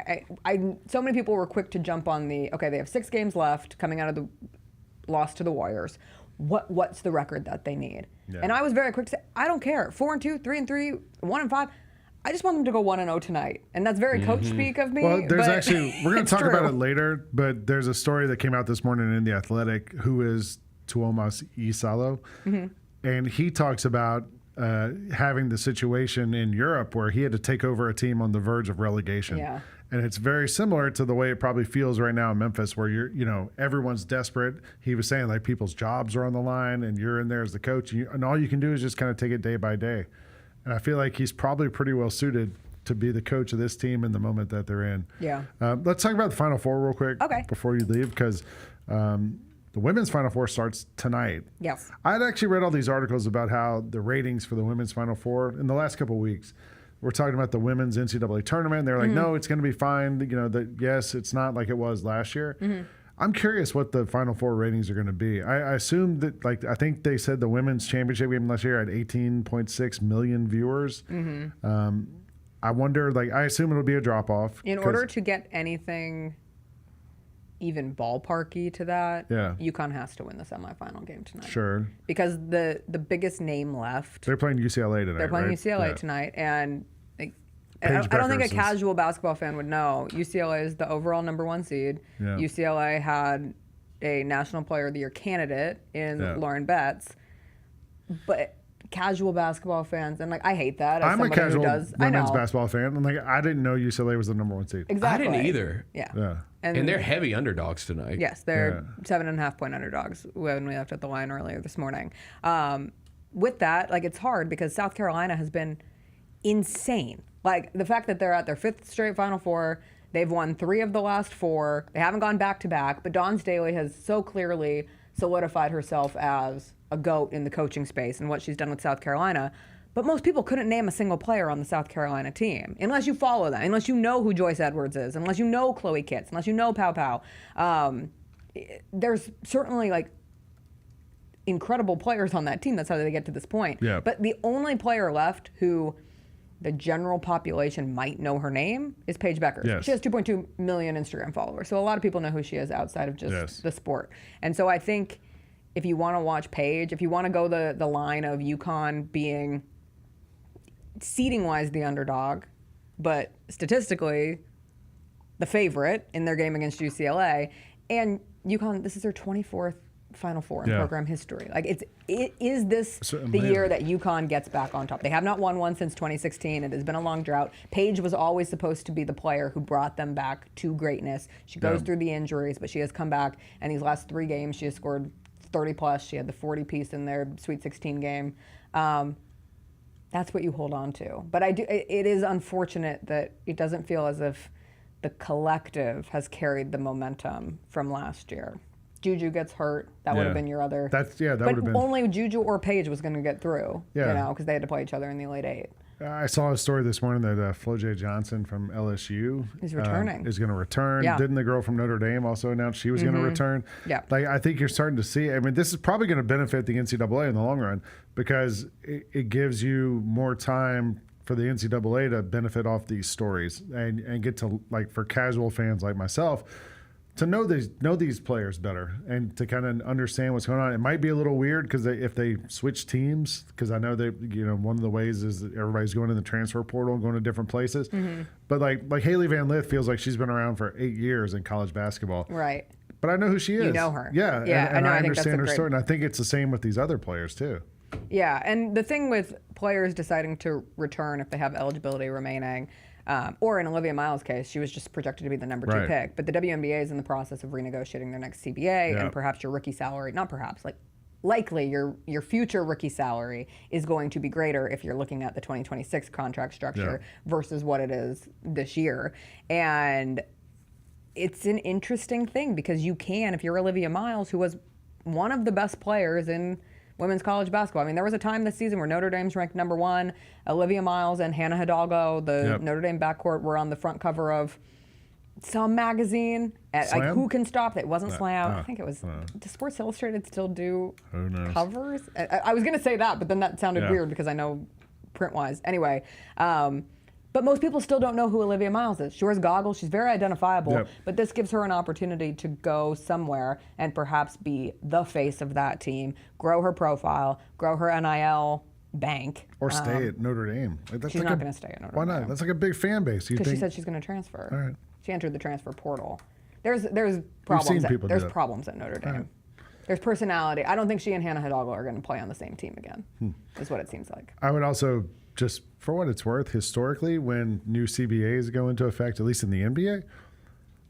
So many people were quick to jump on they have 6 games left coming out of the loss to the Warriors. What's the record that they need? Yeah. And I was very quick to say, I don't care. 4-2, 3-3, 1-5. I just want them to go 1-0 tonight. And that's very coach speak of me. Well, there's actually, we're going to talk about it later, but there's a story that came out this morning in The Athletic, who is Tuomas Isalo. And he talks about having the situation in Europe where he had to take over a team on the verge of relegation. Yeah. And it's very similar to the way it probably feels right now in Memphis, where everyone's desperate. He was saying like people's jobs are on the line and you're in there as the coach and all you can do is just kind of take it day by day. And I feel like he's probably pretty well suited to be the coach of this team in the moment that they're in. Yeah. Let's talk about the Final Four real quick before you leave, because the women's Final Four starts tonight. Yes. I'd actually read all these articles about how the ratings for the women's Final Four in the last couple of weeks. We're talking about the women's NCAA tournament. They're like, no, it's going to be fine. Yes, it's not like it was last year. I'm curious what the Final Four ratings are going to be. I assume that, I think they said the women's championship game last year had 18.6 million viewers. I wonder, I assume it'll be a drop off. In order to get anything even ballparky to that, UConn has to win the semifinal game tonight. Sure. Because the biggest name left. They're playing UCLA tonight. They're playing right? UCLA tonight, and I don't think a casual basketball fan would know. UCLA is the overall #1 seed. Yeah. UCLA had a National Player of the Year candidate in Lauren Betts, but casual basketball fans, and I hate that. As I'm a casual women's I basketball fan, and I didn't know UCLA was the #1 seed. Exactly. I didn't either. Yeah. And they're heavy underdogs tonight. Yes, they're 7.5 point underdogs when we left at the line earlier this morning. With that, it's hard because South Carolina has been insane. The fact that they're at their 5th straight Final Four, they've won 3 of the last 4. They haven't gone back to back, but Dawn Staley has so clearly solidified herself as a GOAT in the coaching space and what she's done with South Carolina. But most people couldn't name a single player on the South Carolina team, unless you follow them, unless you know who Joyce Edwards is, unless you know Chloe Kitts, unless you know Pow Pow. There's certainly incredible players on that team. That's how they get to this point. Yeah. But the only player left who the general population might know her name is Paige Beckers. Yes. She has 2.2 million Instagram followers. So a lot of people know who she is outside of just the sport. And so I think if you want to watch Paige, if you want to go the line of UConn being seeding-wise the underdog, but statistically the favorite in their game against UCLA, and UConn, this is their 24th Final Four in program history. Is this the year that UConn gets back on top? They have not won one since 2016. It has been a long drought. Paige was always supposed to be the player who brought them back to greatness. She goes through the injuries, but she has come back, and these last 3 games she has scored 30 plus. She had the 40 piece in their Sweet 16 game. That's what you hold on to. But it is unfortunate that it doesn't feel as if the collective has carried the momentum from last year. Juju gets hurt. That would have been your other. That would have been. Only Juju or Paige was going to get through. Because they had to play each other in the Elite 8. I saw a story this morning that Flo J. Johnson from LSU is returning. Is going to return. Yeah. Didn't the girl from Notre Dame also announce she was going to return? Yeah. I think you're starting to see. I mean, this is probably going to benefit the NCAA in the long run because it gives you more time for the NCAA to benefit off these stories and get to, for casual fans like myself, to know these players better and to kind of understand what's going on. It might be a little weird because if they switch teams, because I know one of the ways is that everybody's going in the transfer portal and going to different places. Mm-hmm. But like Haley Van Lith feels like she's been around for 8 years in college basketball. Right. But I know who she is. You know her. Yeah. Yeah, and I think that's understand a her great- story. And I think it's the same with these other players too. Yeah, and the thing with players deciding to return if they have eligibility remaining, or in Olivia Miles' case, she was just projected to be the number 2 pick. But the WNBA is in the process of renegotiating their next CBA, and perhaps your rookie salary, not perhaps, likely your future rookie salary is going to be greater if you're looking at the 2026 contract structure versus what it is this year. And it's an interesting thing because you can, if you're Olivia Miles, who was one of the best players in women's college basketball. I mean, there was a time this season where Notre Dame's ranked number 1. Olivia Miles and Hannah Hidalgo, the Notre Dame backcourt, were on the front cover of some magazine. Like, who can stop it? It wasn't Slam. I think it was. Does Sports Illustrated still do covers? I was going to say that, but then that sounded weird because I know print-wise. Anyway, but most people still don't know who Olivia Miles is. She wears goggles. She's very identifiable. But this gives her an opportunity to go somewhere and perhaps be the face of that team, grow her profile, grow her NIL bank. Or stay at Notre Dame. She's not going to stay at Notre Dame. Why not? That's like a big fan base. Because she said she's going to transfer. All right. She entered the transfer portal. There's problems. There's problems at Notre Dame. Right. There's personality. I don't think she and Hannah Hidalgo are going to play on the same team again. Is what it seems like. I would also, just for what it's worth, historically, when new CBAs go into effect, at least in the NBA,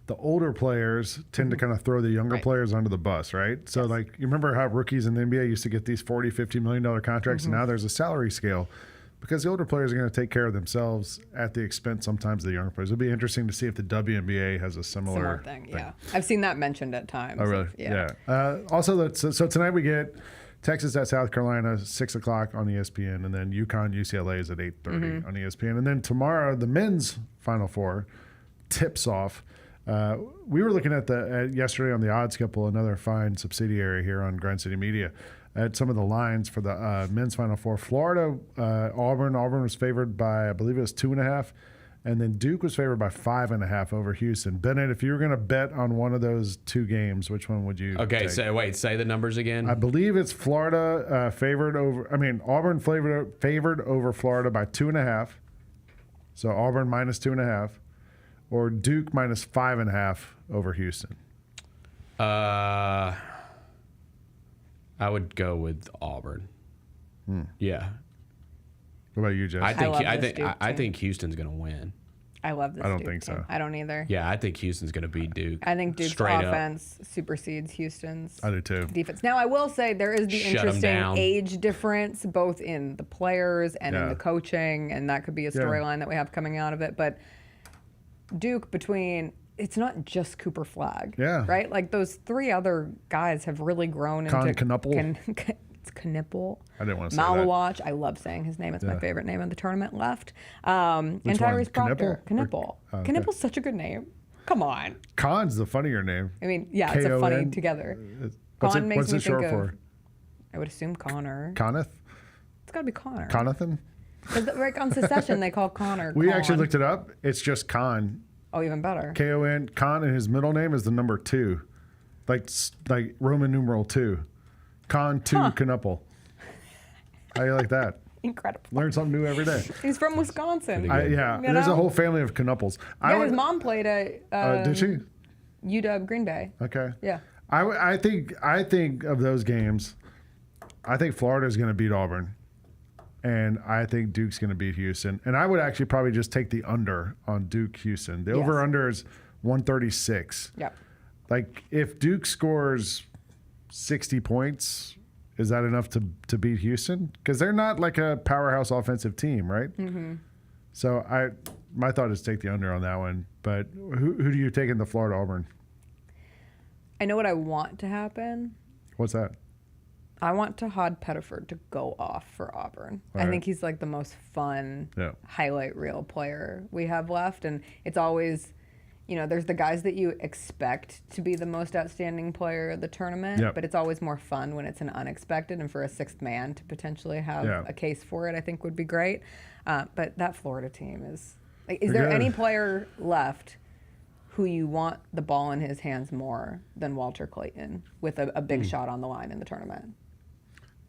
the older players tend to kind of throw the younger players under the bus, right? So, like, you remember how rookies in the NBA used to get these $40, $50 million contracts, and now there's a salary scale because the older players are going to take care of themselves at the expense sometimes of the younger players. It'll be interesting to see if the WNBA has a similar thing. Yeah, I've seen that mentioned at times. Oh, really? Yeah. Also, so tonight we get Texas at South Carolina, 6 o'clock on ESPN, and then UConn UCLA is at 8:30 on ESPN. And then tomorrow, the men's Final Four tips off. We were looking at yesterday on the Odds Couple, another fine subsidiary here on Grind City Media, at some of the lines for the men's Final Four. Florida, Auburn. Auburn was favored by, I believe it was 2.5. And then Duke was favored by 5.5 over Houston. Bennett, if you were going to bet on one of those two games, which one would you take? Say the numbers again. I believe it's Florida Auburn favored over Florida by 2.5. So Auburn minus 2.5. Or Duke minus 5.5 over Houston. I would go with Auburn. Yeah. What about you, Jess? I think Houston's going to win. I love this. I don't think so. I don't either. Yeah, I think Houston's going to beat Duke. I think Duke's offense supersedes Houston's I do too. defense. Now, I will say there is the Shut 'em interesting down. age difference both in the players and in the coaching, and that could be a storyline that we have coming out of it. But Duke, it's not just Cooper Flagg. Yeah. Right? Like, those 3 other guys have really grown into... Knuppel. It's Knipple. I didn't want to say Malawach. I love saying his name. It's my favorite name of the tournament left. And Which Tyrese one? Proctor. Knipple? Knipple. Knipple's such a good name. Come on. Khan's the funnier name. I mean, yeah, it's a funny K-O-N? together. What's Khan makes it me short think of... for? I would assume Connor. Coneth? It's got to be Connor. Conathan? Like on Secession, they call Connor We Con. actually looked it up. It's just Khan. Oh, even better. K-O-N. Khan, and his middle name is the number 2. Like Roman numeral 2. Khan 2 Knuppel. How do you like that? Incredible. Learn something new every day. He's from Wisconsin. There's a whole family of Knuppels. Yeah, his mom played at did she? UW Green Bay. Okay. Yeah. I think of those games, I think Florida's going to beat Auburn. And I think Duke's going to beat Houston. And I would actually probably just take the under on Duke-Houston. The over-under is 136. Yep. Like, if Duke scores 60 points, is that enough to beat Houston? Because they're not like a powerhouse offensive team, right? Mm-hmm. So my thought is take the under on that one. But who do you take in the Florida-Auburn? I know what I want to happen. What's that? I want Todd Pettiford to go off for Auburn. All I right. think he's like the most fun highlight reel player we have left. And it's always, there's the guys that you expect to be the most outstanding player of the tournament, but it's always more fun when it's an unexpected. And for a 6th man to potentially have a case for it, I think would be great. But that Florida team is there any player left who you want the ball in his hands more than Walter Clayton with a big shot on the line in the tournament?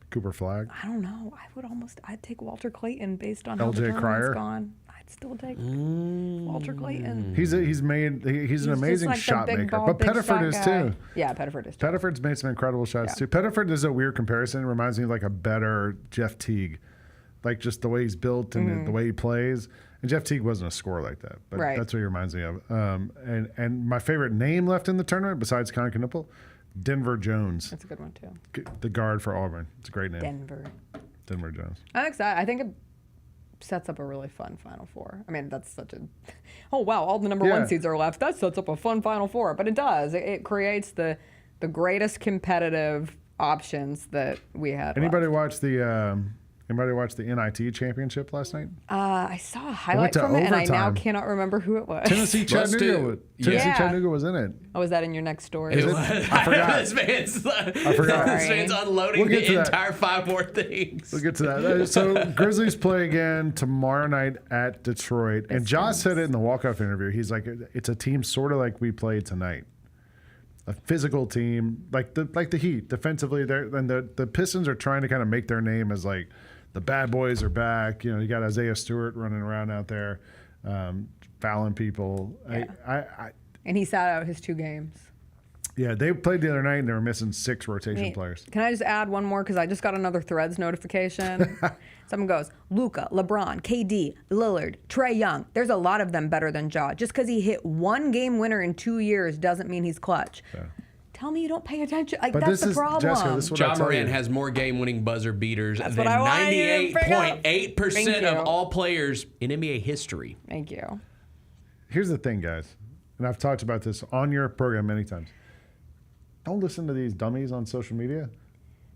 Cooper Flagg. I don't know. I'd take Walter Clayton based on how the LJ tournament's Cryer? gone. I'd still take Walter Clayton. He's an amazing just like shot the big maker, ball, but big Pettiford shot is guy. too. Yeah, Pettiford is too. Pettiford's made some incredible shots too. Pettiford is a weird comparison. It reminds me of like a better Jeff Teague, like just the way he's built and the way he plays. And Jeff Teague wasn't a scorer like that, but that's what he reminds me of. And my favorite name left in the tournament besides Concanipple, Denver Jones. That's a good one too. The guard for Auburn. It's a great name. Denver Jones. I'm excited. I think it sets up a really fun Final Four. I mean, that's such a, oh wow, all the number one seeds are left. That sets up a fun Final Four, but it does. It creates the greatest competitive options that we had. Anybody watch the NIT championship last night? I saw a highlight from it, and I now cannot remember who it was. Tennessee Chattanooga was in it. Oh, was that in your next story? I forgot. This man's This unloading the entire 5 more things. We'll get to that. So Grizzlies play again tomorrow night at Detroit. And Josh said it in the walk-off interview. He's like, it's a team sort of like we played tonight. A physical team, like the Heat. Defensively, and the Pistons are trying to kind of make their name as like the bad boys are back. You know, you got Isaiah Stewart running around out there, fouling people. Yeah. And he sat out his 2 games. Yeah, they played the other night and they were missing 6 rotation players. Can I just add one more? Because I just got another Threads notification. Someone goes, Luka, LeBron, KD, Lillard, Trae Young. There's a lot of them better than Ja. Just because he hit 1 game winner in 2 years doesn't mean he's clutch. Yeah. Tell me you don't pay attention. Like, that's the problem. Jessica, Ja Morant has more game-winning buzzer beaters than what I wanted you to bring up. 98.8% of all players in NBA history. Thank you. Here's the thing, guys, and I've talked about this on your program many times. Don't listen to these dummies on social media.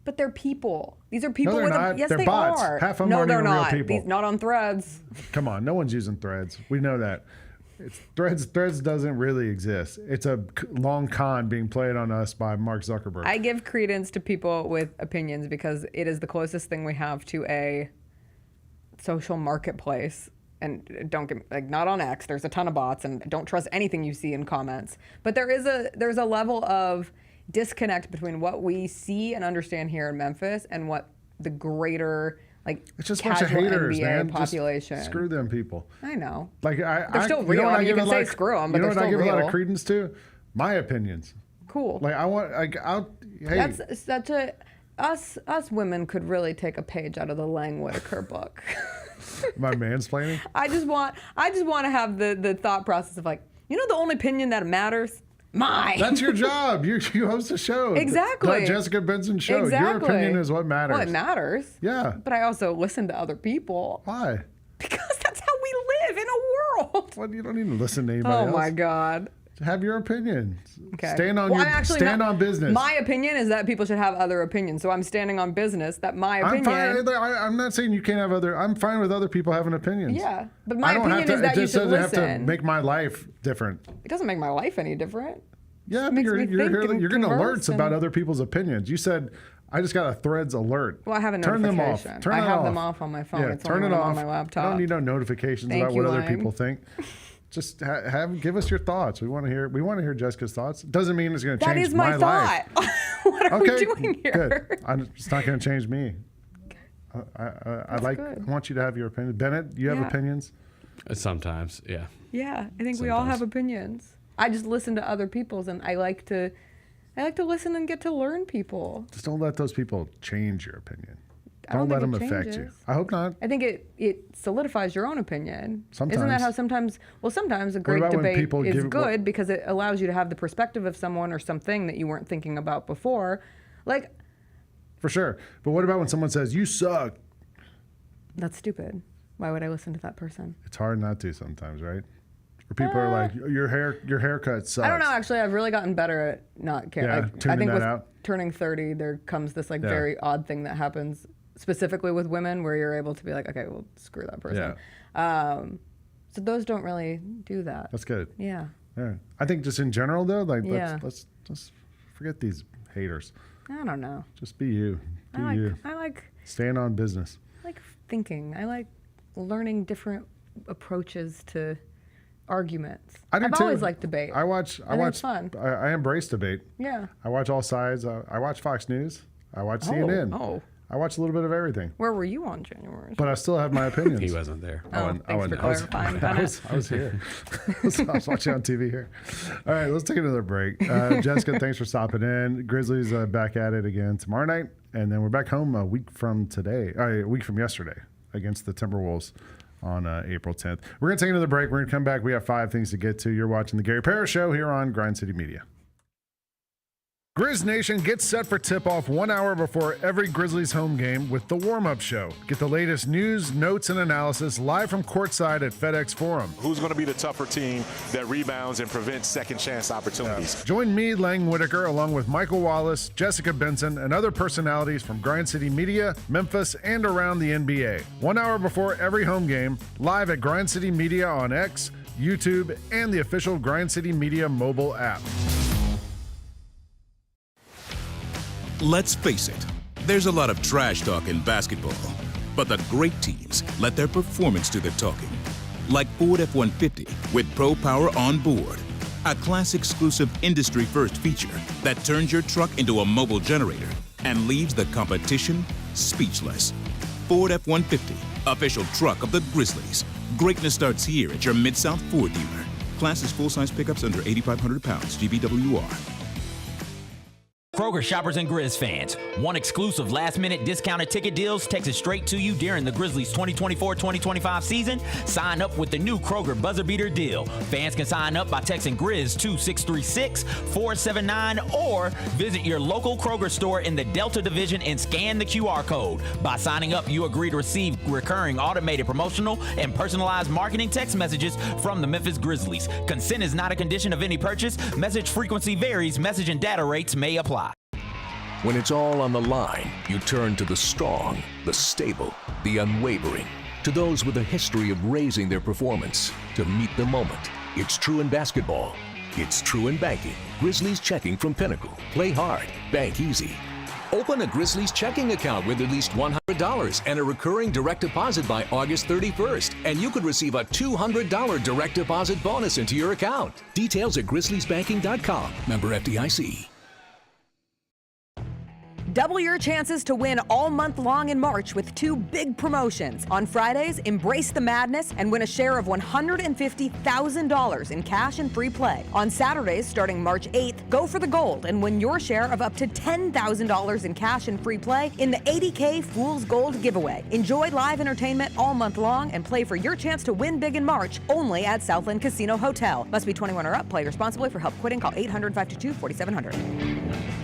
But they're people. These are people No, with they're not. yes, They're they bots. are. Half of them no, aren't they're even real not. people. Not on Threads. Come on, no one's using Threads. We know that. Threads doesn't really exist. It's a long con being played on us by Mark Zuckerberg. I give credence to people with opinions because it is the closest thing we have to a social marketplace. And don't get like not on X. There's a ton of bots, and don't trust anything you see in comments. But there's a level of disconnect between what we see and understand here in Memphis and what the greater it's just a bunch of haters, NBA man. population. Just screw them people. I know. Like they're still real. I mean, you can say screw them, but they're still real. You know what I give a lot of credence to? My opinions. Cool. Like hey. That's such a us women could really take a page out of the Lang Whitaker book. My mansplaining? I just want to have the thought process of like, you know, the only opinion that matters? Mine. That's your job. You host a show. Exactly. The Jessica Benson show. Exactly. Your opinion is what matters. Well, it matters. Yeah. But I also listen to other people. Why? Because that's how we live in a world. Well, you don't need to listen to anybody else. Oh my God. Have your opinion. Okay. Stand on on business. My opinion is that people should have other opinions. So I'm standing on business that my opinion. I'm not saying you can't have other. I'm fine with other people having opinions. Yeah, but my opinion is that you should listen. It just doesn't have to make my life different. It doesn't make my life any different. Yeah, but you're getting alerts about other people's opinions. You said, I just got a Threads alert. Well, I have a Turn notification. them off. I have them off on my phone. Yeah, it's turn only it when I'm off. on my laptop. I don't need no notifications about what other people think. Just give us your thoughts. We want to hear Jessica's thoughts. Doesn't mean it's going to change That is my life. thought. What are we doing here? Good. It's not going to change me. I want you to have your opinion. Bennett, you have opinions? Sometimes, yeah. Yeah, I think we all have opinions. I just listen to other people's, and I like to listen and get to learn people. Just don't let those people change your opinion. Don't let them affect you. I hope not. I think it solidifies your own opinion. Sometimes. Isn't that how sometimes a great debate is good because it allows you to have the perspective of someone or something that you weren't thinking about before. Like, for sure. But what about when someone says, you suck? That's stupid. Why would I listen to that person? It's hard not to sometimes, right? Or people are like, your haircut sucks. I don't know. Actually, I've really gotten better at not caring. Yeah, I think with out. Turning 30, there comes this very odd thing that happens specifically with women where you're able to be like, okay, well, screw that person. Yeah. So those don't really do that. That's good. Yeah. Yeah. I think just in general though, like let's forget these haters. I don't know. Just be you. You. I like stand on business. I like thinking. I like learning different approaches to arguments. I do I've too. always liked debate. I watch. It's fun. I embrace debate. Yeah. I watch all sides. I watch Fox News. I watch CNN. Oh. I watch a little bit of everything. Where were you on January? But I still have my opinions. He wasn't there. Thanks for clarifying, I was here. I was watching on TV here. All right, let's take another break. Jessica, thanks for stopping in. Grizzlies back at it again tomorrow night, and then we're back home a week from yesterday against the Timberwolves on April 10th. We're going to take another break. We're going to come back. We have 5 things to get to. You're watching the Gary Parrish Show here on Grind City Media. Grizz Nation, get set for tip-off 1 hour before every Grizzlies home game with the warm-up show. Get the latest news, notes, and analysis live from courtside at FedEx Forum. Who's going to be the tougher team that rebounds and prevents second-chance opportunities? Join me, Lang Whitaker, along with Michael Wallace, Jessica Benson, and other personalities from Grind City Media, Memphis, and around the NBA. 1 hour before every home game, live at Grind City Media on X, YouTube, and the official Grind City Media mobile app. Let's face it, there's a lot of trash talk in basketball, but the great teams let their performance do the talking. Like Ford F-150 with Pro Power on board, a class-exclusive industry-first feature that turns your truck into a mobile generator and leaves the competition speechless. Ford F-150, official truck of the Grizzlies. Greatness starts here at your Mid-South Ford dealer. Class is full-size pickups under 8,500 pounds, GVWR. Kroger shoppers and Grizz fans, one exclusive last-minute discounted ticket deals texted straight to you during the Grizzlies 2024-2025 season. Sign up with the new Kroger Buzzer Beater deal. Fans can sign up by texting Grizz to 636-479 or visit your local Kroger store in the Delta Division and scan the QR code. By signing up, you agree to receive recurring automated promotional and personalized marketing text messages from the Memphis Grizzlies. Consent is not a condition of any purchase. Message frequency varies. Message and data rates may apply. When it's all on the line, you turn to the strong, the stable, the unwavering. To those with a history of raising their performance to meet the moment. It's true in basketball. It's true in banking. Grizzlies Checking from Pinnacle. Play hard. Bank easy. Open a Grizzlies checking account with at least $100 and a recurring direct deposit by August 31st. And you could receive a $200 direct deposit bonus into your account. Details at grizzliesbanking.com. Member FDIC. Double your chances to win all month long in March with 2 big promotions. On Fridays, embrace the madness and win a share of $150,000 in cash and free play. On Saturdays, starting March 8th, go for the gold and win your share of up to $10,000 in cash and free play in the 80K Fool's Gold giveaway. Enjoy live entertainment all month long and play for your chance to win big in March only at Southland Casino Hotel. Must be 21 or up. Play responsibly. For help quitting, call 800-522-4700.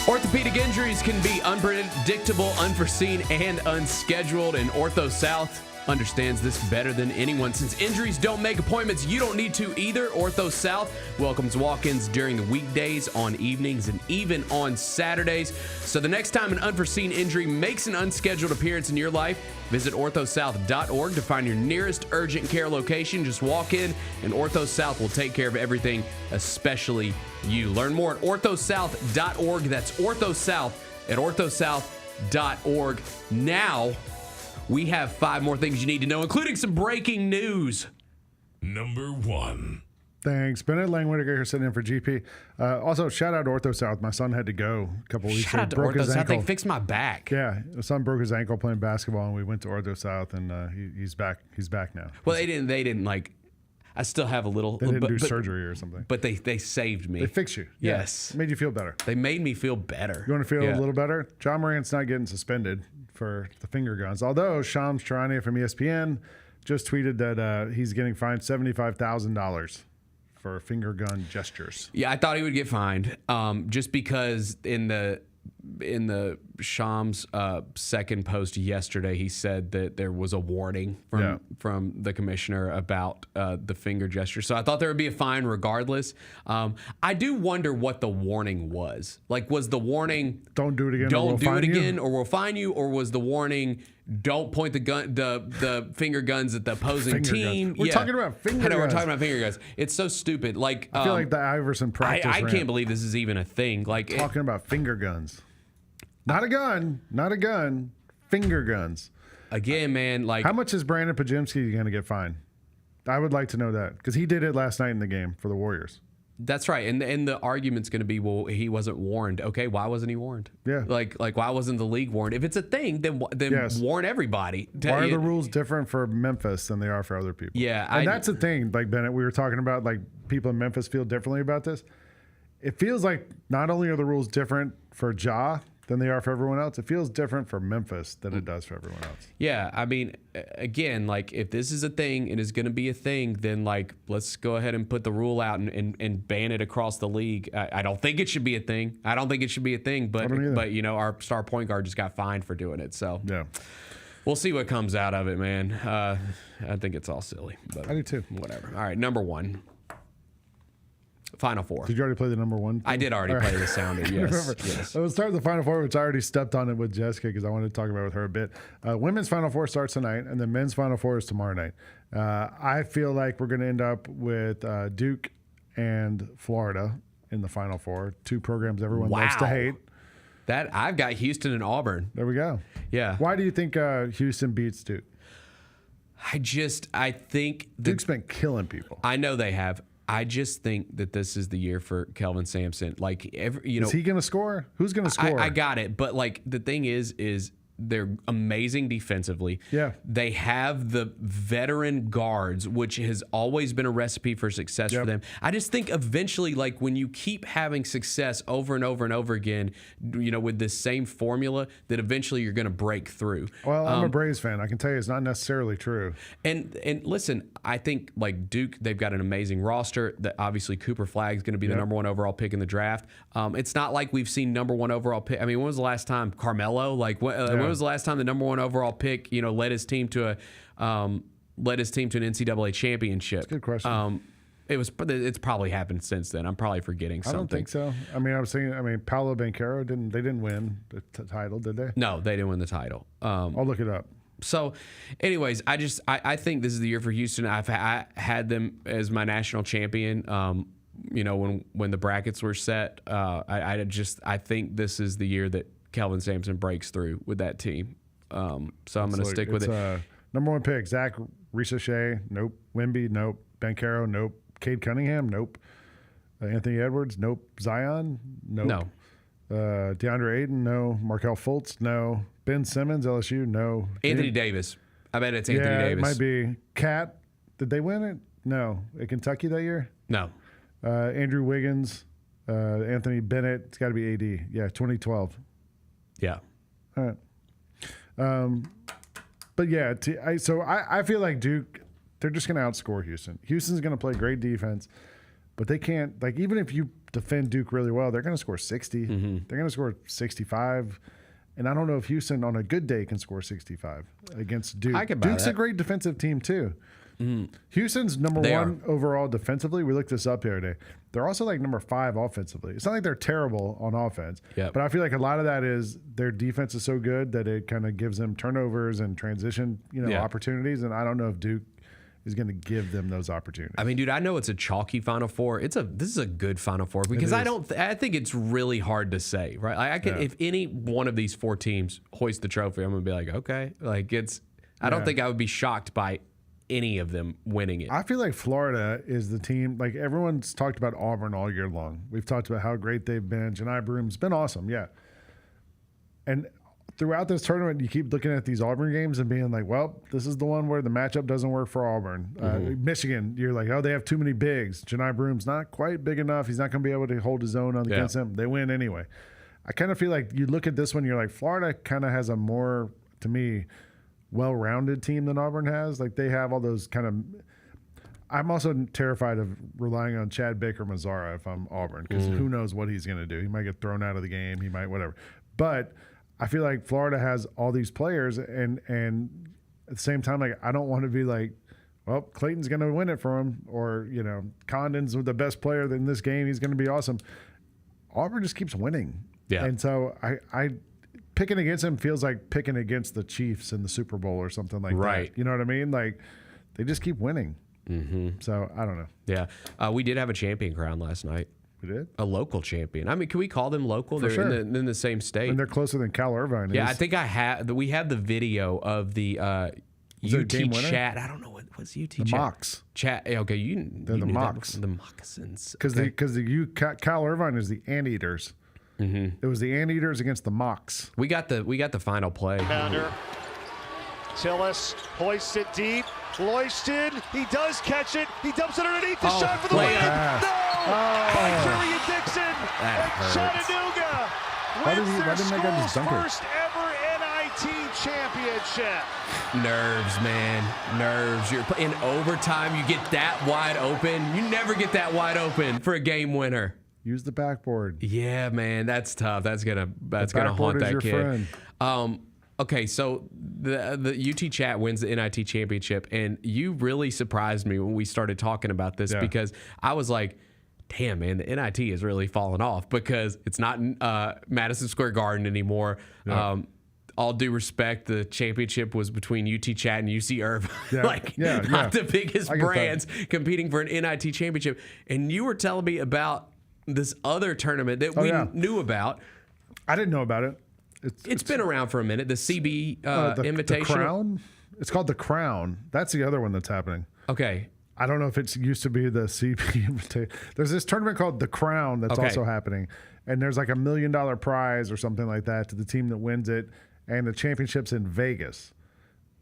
Orthopedic injuries can be unpredictable, unforeseen, and unscheduled, and Ortho South understands this better than anyone. Since injuries don't make appointments, you don't need to either. Ortho South welcomes walk-ins during the weekdays, on evenings, and even on Saturdays. So the next time an unforeseen injury makes an unscheduled appearance in your life, visit orthosouth.org to find your nearest urgent care location. Just walk in, and Ortho South will take care of everything, especially you. Learn more at orthosouth.org. That's OrthoSouth at orthosouth.org. Now, we have 5 more things you need to know, including some breaking news. Number 1. Thanks. Bennett Lang Whitaker here sitting in for GP. Also, shout out to Ortho South. My son had to go a couple weeks ago. Shout out to Broke Ortho his South. ankle. They fixed my back. Yeah, my son broke his ankle playing basketball, and we went to Ortho South, and he's back. He's back now. Well, they didn't like. I still have a little. They didn't do surgery or something. But they saved me. They fixed you. Yes. Made you feel better. They made me feel better. You want to feel a little better? John Morant's not getting suspended for the finger guns. Although Shams Charania from ESPN just tweeted that he's getting fined $75,000 for finger gun gestures. Yeah, I thought he would get fined just because in the Shams second post yesterday, he said that there was a warning from the commissioner about the finger gesture. So I thought there would be a fine regardless. I do wonder what the warning was. Like, was the warning don't do it again, don't do it again, or we'll fine you, or was the warning don't point the finger guns at the opposing team. We're talking about finger guns. We're talking about finger guns. It's so stupid. Like I feel like the Iverson practice. I can't believe this is even a thing. Like talking about finger guns. Not a gun. Finger guns. Again, man. Like how much is Brandon Pajemski going to get fined? I would like to know that because he did it last night in the game for the Warriors. That's right, and the argument's going to be, well, he wasn't warned. Okay, why wasn't he warned? Yeah, like why wasn't the league warned? If it's a thing, then yes. warn everybody. Why are the rules different for Memphis than they are for other people? Yeah, and that's the thing. Like Bennett, we were talking about, like people in Memphis feel differently about this. It feels like not only are the rules different for Ja than they are for everyone else, it feels different for Memphis than it does for everyone else. Yeah, I mean, again, like if this is a thing and is going to be a thing, then like let's go ahead and put the rule out and ban it across the league. I don't think it should be a thing. But you know, our star point guard just got fined for doing it. So yeah, we'll see what comes out of it, man. I think it's all silly. But I do too. Whatever. All right, number 1. Final Four. Did you already play the number 1 thing? I did already play the sounder, yes. So let's start with the Final Four, which I already stepped on it with Jessica because I wanted to talk about it with her a bit. Women's Final Four starts tonight, and then men's Final Four is tomorrow night. I feel like we're going to end up with Duke and Florida in the Final Four, 2 programs everyone loves to hate. That I've got Houston and Auburn. There we go. Yeah. Why do you think Houston beats Duke? I think Duke's been killing people. I know they have. I just think that this is the year for Kelvin Sampson. Like is he going to score? Who's going to score? I got it, but like the thing is they're amazing defensively. Yeah. They have the veteran guards, which has always been a recipe for success for them. I just think eventually, like when you keep having success over and over and over again, you know, with this same formula, that eventually you're going to break through. Well, I'm a Braves fan. I can tell you it's not necessarily true. And listen, I think like Duke, they've got an amazing roster. That obviously Cooper Flagg is going to be the number 1 overall pick in the draft. It's not like we've seen number 1 overall pick. I mean, when was the last time Carmelo? Like when was the last time the number 1 overall pick, you know, led his team to an NCAA championship? That's a good question. It's probably happened since then. I'm probably forgetting something. I don't think so. I mean, Paolo Banchero didn't win the title, did they? No, they didn't win the title. I'll look it up. So, anyways, I think this is the year for Houston. I had them as my national champion. You know, when the brackets were set, I think this is the year that Kelvin Sampson breaks through with that team. So I'm going to stick with it. Number 1 pick, Zach Ricochet, nope. Wemby, nope. Banchero, nope. Cade Cunningham, nope. Anthony Edwards, nope. Zion, nope. No. DeAndre Ayton, no. Markelle Fultz, no. Ben Simmons, LSU, no. Anthony Davis. I bet it's Anthony Davis. It might be. Cat, did they win it? No. At Kentucky that year? No. Andrew Wiggins, Anthony Bennett, it's got to be AD. Yeah, 2012. Yeah. All right. But yeah, I feel like Duke, they're just going to outscore Houston. Houston's going to play great defense, but they can't, like, even if you defend Duke really well, they're going to score 60. Mm-hmm. They're going to score 65. And I don't know if Houston on a good day can score 65 against Duke. I could buy Duke's that. a great defensive team too. Mm-hmm. Houston's number 1 overall defensively. We looked this up the other day. They're also like number 5 offensively. It's not like they're terrible on offense, but I feel like a lot of that is their defense is so good that it kind of gives them turnovers and transition, opportunities. And I don't know if Duke is going to give them those opportunities. I mean, dude, I know it's a chalky Final Four. This is a good Final Four because I think it's really hard to say, right? Like if any one of these 4 teams hoist the trophy, I'm going to be like, okay, like I don't think I would be shocked by any of them winning it. I feel like Florida is the team. Like everyone's talked about Auburn all year long. We've talked about how great they've been. Janai Broom's been awesome, yeah. And throughout this tournament, you keep looking at these Auburn games and being like, well, this is the one where the matchup doesn't work for Auburn. Michigan, you're like, oh, they have too many bigs. Janai Broom's not quite big enough. He's not going to be able to hold his own against him. They win anyway. I kind of feel like you look at this one, you're like, Florida kind of has a more, to me, well-rounded team than Auburn has. Like they have all those kind of. I'm also terrified of relying on Chad Baker-Mazara if I'm Auburn because who knows what he's going to do. He might get thrown out of the game. He might whatever. But I feel like Florida has all these players, and at the same time, like I don't want to be like, well, Clayton's going to win it for him, or Condon's the best player in this game. He's going to be awesome. Auburn just keeps winning. Yeah. And so picking against him feels like picking against the Chiefs in the Super Bowl or something like that. You know what I mean? Like, they just keep winning. So, I don't know. Yeah. We did have a champion crown last night. We did? A local champion. I mean, can we call them local? For They're sure. in the same state. And they're closer than Cal Irvine is. Yeah, I think we have the video of the UT chat. I don't know what's UT the chat. Mocks. Chat. Okay, They're the knew that Mocks. before. The moccasins. Because Cal Irvine is the Anteaters. It was the Anteaters against the Mocks. We got the final play. Pounder. Tillis hoists it deep. Loiston, he does catch it. He dumps it underneath the shot for the win. No! By Curry and Dixon. And Chattanooga wins their school's first ever NIT championship. Nerves, man. Nerves. You're in overtime. You get that wide open. You never get that wide open for a game winner. Use the backboard. Yeah, man, that's tough. That's gonna haunt that kid. Okay, so the UT chat wins the NIT championship, and you really surprised me when we started talking about this because I was like, damn, man, the NIT is really falling off because it's not Madison Square Garden anymore. All due respect, the championship was between UT Chat and UC Irvine. Not the biggest brands competing for an NIT championship. And you were telling me about this other tournament that we knew about. I didn't know about it. It's been around for a minute. The CB Invitational. The Crown? It's called the Crown. That's the other one that's happening. Okay. I don't know if it's used to be the CB Invitational. There's this tournament called the Crown that's also happening. And there's like $1 million prize or something like that to the team that wins it. And the championship's in Vegas.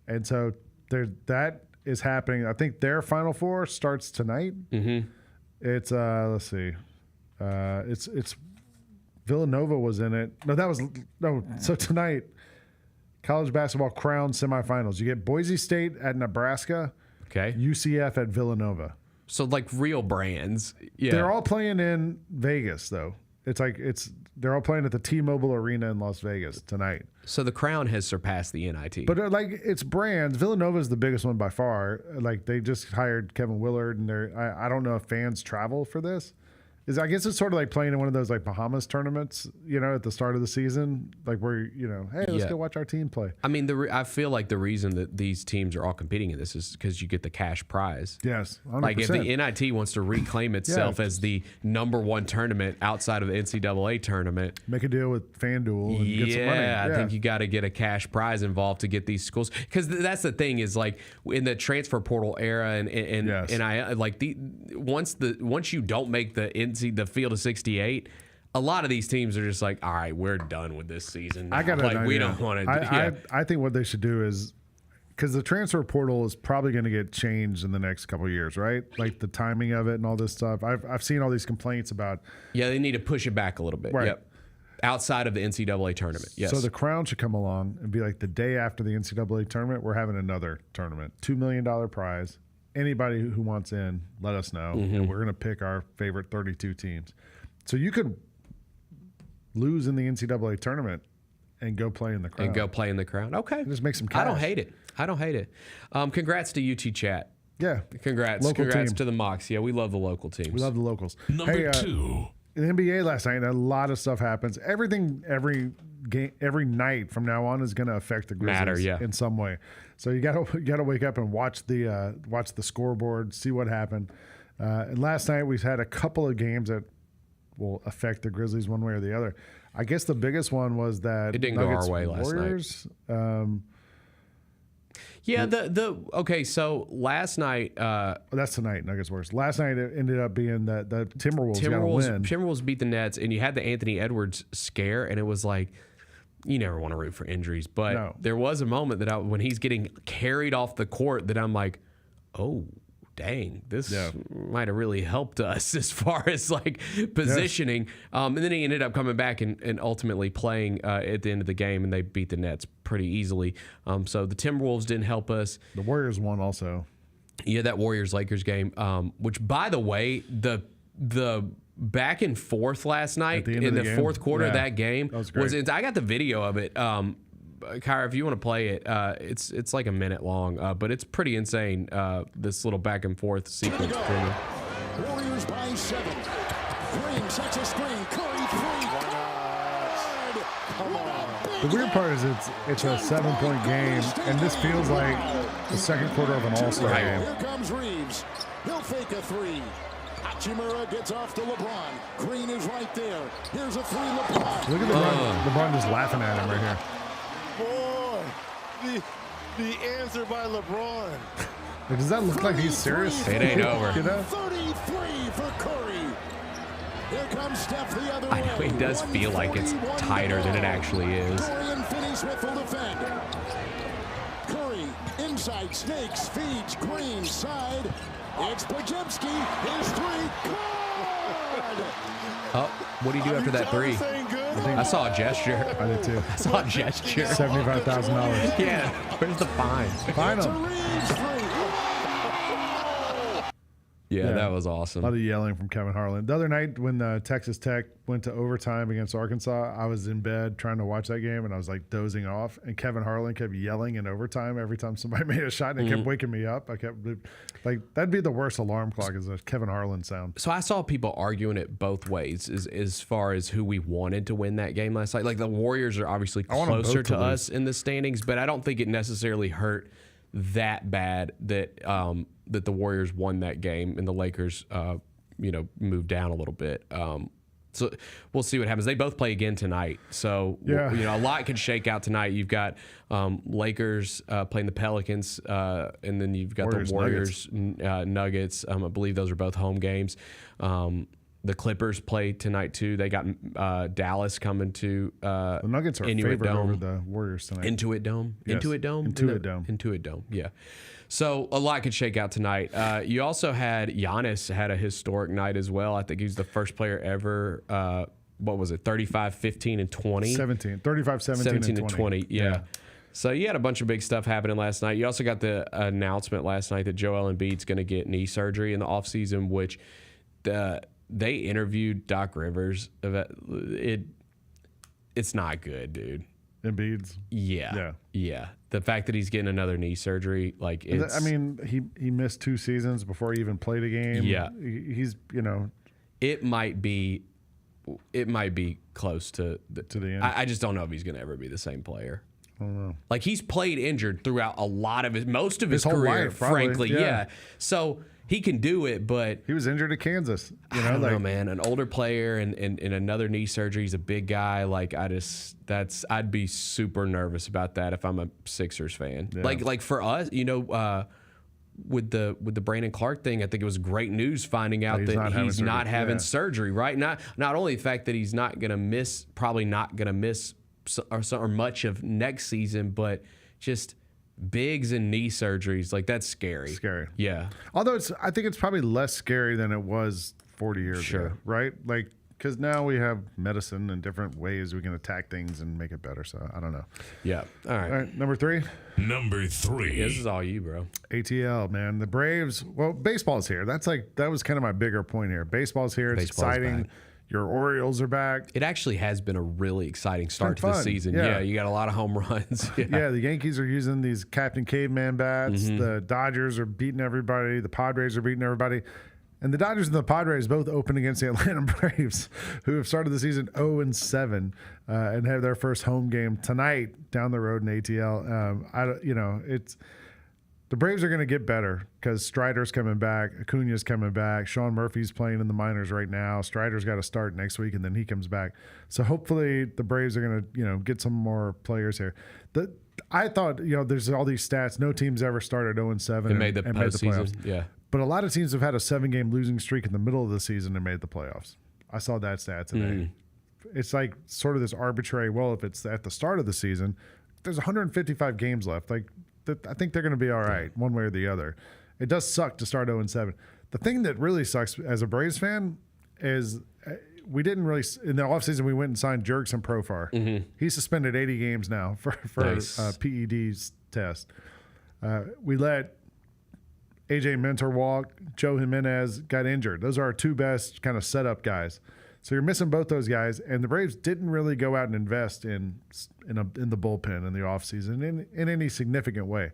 And so that is happening. I think their Final Four starts tonight. It's, let's see. It's Villanova was in it. So tonight, college basketball Crown semifinals. You get Boise State at Nebraska. Okay. UCF at Villanova. So like real brands. Yeah. They're all playing in Vegas though. They're all playing at the T-Mobile Arena in Las Vegas tonight. So the Crown has surpassed the NIT. But it's brands. Villanova is the biggest one by far. Like they just hired Kevin Willard, and I don't know if fans travel for this. I guess it's sort of like playing in one of those like Bahamas tournaments, at the start of the season, like where hey, let's go watch our team play. I mean, I feel like the reason that these teams are all competing in this is because you get the cash prize. Yes, 100%. Like if the NIT wants to reclaim itself as the #1 tournament outside of the NCAA tournament, make a deal with FanDuel and get some money. I think you got to get a cash prize involved to get these schools, because that's the thing is like in the transfer portal era and I like once you don't make the field of 68, a lot of these teams are just like, all right, we're done with this season now. I got an idea. We don't want to. I think what they should do is, because the transfer portal is probably going to get changed in the next couple of years, right? Like the timing of it and all this stuff. I've seen all these complaints about. Yeah, they need to push it back a little bit. Right. Yep. Outside of the NCAA tournament. Yes. So the Crown should come along and be like, the day after the NCAA tournament, we're having another tournament, $2 million prize. Anybody who wants in, let us know, and we're going to pick our favorite 32 teams. So you could lose in the NCAA tournament and go play in the Crown. Okay. Just make some cash. I don't hate it. Congrats to UT Chat. Yeah. Congrats Local team. to the Mocks. Yeah, we love the local teams. We love the locals. Number 2. In the NBA last night, a lot of stuff happens. Everything, every night from now on is going to affect the Grizzlies in some way. So you gotta wake up and watch the scoreboard, see what happened. And last night we had a couple of games that will affect the Grizzlies one way or the other. I guess the biggest one was that it didn't Nuggets go our way Warriors, last night. Okay, so last night that's tonight, Nuggets Warriors. Last night it ended up being that the Timberwolves got a win. Timberwolves beat the Nets, and you had the Anthony Edwards scare, and it was like, you never want to root for injuries, but there was a moment that when he's getting carried off the court that I'm like, oh, dang, this might have really helped us as far as like positioning. And then he ended up coming back and ultimately playing at the end of the game, and they beat the Nets pretty easily. So the Timberwolves didn't help us. The Warriors won also. Yeah, that Warriors-Lakers game, which, by the way, the back and forth last night in the fourth quarter of that game was I got the video of it. Kyra, if you want to play it, it's like a minute long, but it's pretty insane. This little back and forth sequence. Warriors by 7. Green sets a screen. Curry 3. Come on. The weird part is it's a 7-point game, and this feels like the second quarter of an All-Star game. Here comes Reeves. He'll fake a three. Hachimura gets off to LeBron. Green is right there. Here's a three, LeBron. Look at LeBron. LeBron just laughing at him right Boy, here. the answer by LeBron. Like, does that look like he's serious? It ain't over. You know? 33 for Curry. Here comes Steph the other way. I know it does feel like it's tighter than it actually is. Curry and Finney-Smith will defend. Curry inside, snakes, feeds, Green side. It's Pajemski. His three. Good. Oh, what do you do after that three? I saw a gesture. I did too. I saw a gesture. $75,000. Yeah. Where's the fine? Final. Yeah, that was awesome. A lot of yelling from Kevin Harlan. The other night when Texas Tech went to overtime against Arkansas, I was in bed trying to watch that game, and I was like dozing off. And Kevin Harlan kept yelling in overtime every time somebody made a shot, and it kept waking me up. I kept like, that'd be the worst alarm clock is a Kevin Harlan sound. So I saw people arguing it both ways as far as who we wanted to win that game last night. Like the Warriors are obviously closer to us in the standings, but I don't think it necessarily hurt that bad that that the Warriors won that game and the Lakers moved down a little bit. So we'll see what happens. They both play again tonight. So a lot can shake out tonight. You've got Lakers playing the Pelicans, and then you've got the Warriors Nuggets. I believe those are both home games. The Clippers play tonight too. They got Dallas coming to the Nuggets are favored over the Warriors tonight. Intuit Dome. Yes. Intuit Dome. Intuit Dome. Yeah. So a lot could shake out tonight. You also had Giannis had a historic night as well. I think he was the first player ever. What was it? 35, 15, and 20. 35, 17, and 20. Yeah. So you had a bunch of big stuff happening last night. You also got the announcement last night that Joel Embiid's going to get knee surgery in the offseason, which they interviewed Doc Rivers. It's not good, dude. Embiid's? Yeah. The fact that he's getting another knee surgery, like it's... I mean, he missed 2 seasons before he even played a game. Yeah. He's, It might be close to the end. I just don't know if he's going to ever be the same player. I don't know. Like, he's played injured throughout most of his whole career, life, probably. frankly. Yeah. So he can do it, but he was injured at Kansas. I don't know, man. An older player and another knee surgery. He's a big guy. Like, I'd be super nervous about that if I'm a Sixers fan. Yeah. Like for us, with the Brandon Clark thing, I think it was great news finding out that he's not having surgery. Right? Not only the fact that he's not going to miss, probably not going to miss or much of next season, but just bigs and knee surgeries, like that's scary. Yeah. Although I think it's probably less scary than it was 40 years ago, right? Like, because now we have medicine and different ways we can attack things and make it better. So I don't know. Yeah. All right. Number 3. Number 3. Yeah, this is all you, bro. ATL, man. The Braves. Well, baseball's here. That was kind of my bigger point here. Baseball's here. It's exciting. Back. Your Orioles are back. It actually has been a really exciting start to the season. Yeah, you got a lot of home runs. Yeah, the Yankees are using these Captain Caveman bats. The Dodgers are beating everybody. The Padres are beating everybody. And the Dodgers and the Padres both open against the Atlanta Braves, who have started the season 0-7 and have their first home game tonight down the road in ATL. It's the Braves are going to get better because Strider's coming back, Acuna's coming back, Sean Murphy's playing in the minors right now. Strider's got to start next week, and then he comes back. So hopefully the Braves are going to get some more players here. I thought there's all these stats. No team's ever started 0-7 and made the playoffs. Yeah. But a lot of teams have had a 7-game losing streak in the middle of the season and made the playoffs. I saw that stat today. It's like sort of this arbitrary, well, if it's at the start of the season, there's 155 games left. Like, I think they're going to be all right one way or the other. It does suck to start 0-7. The thing that really sucks as a Braves fan is we didn't really – in the offseason, we went and signed Jurickson Profar. He's suspended 80 games now for PED's test. We let AJ Minter walk. Joe Jimenez got injured. Those are our 2 best kind of setup guys. So you're missing both those guys, and the Braves didn't really go out and invest in the bullpen in the offseason in any significant way.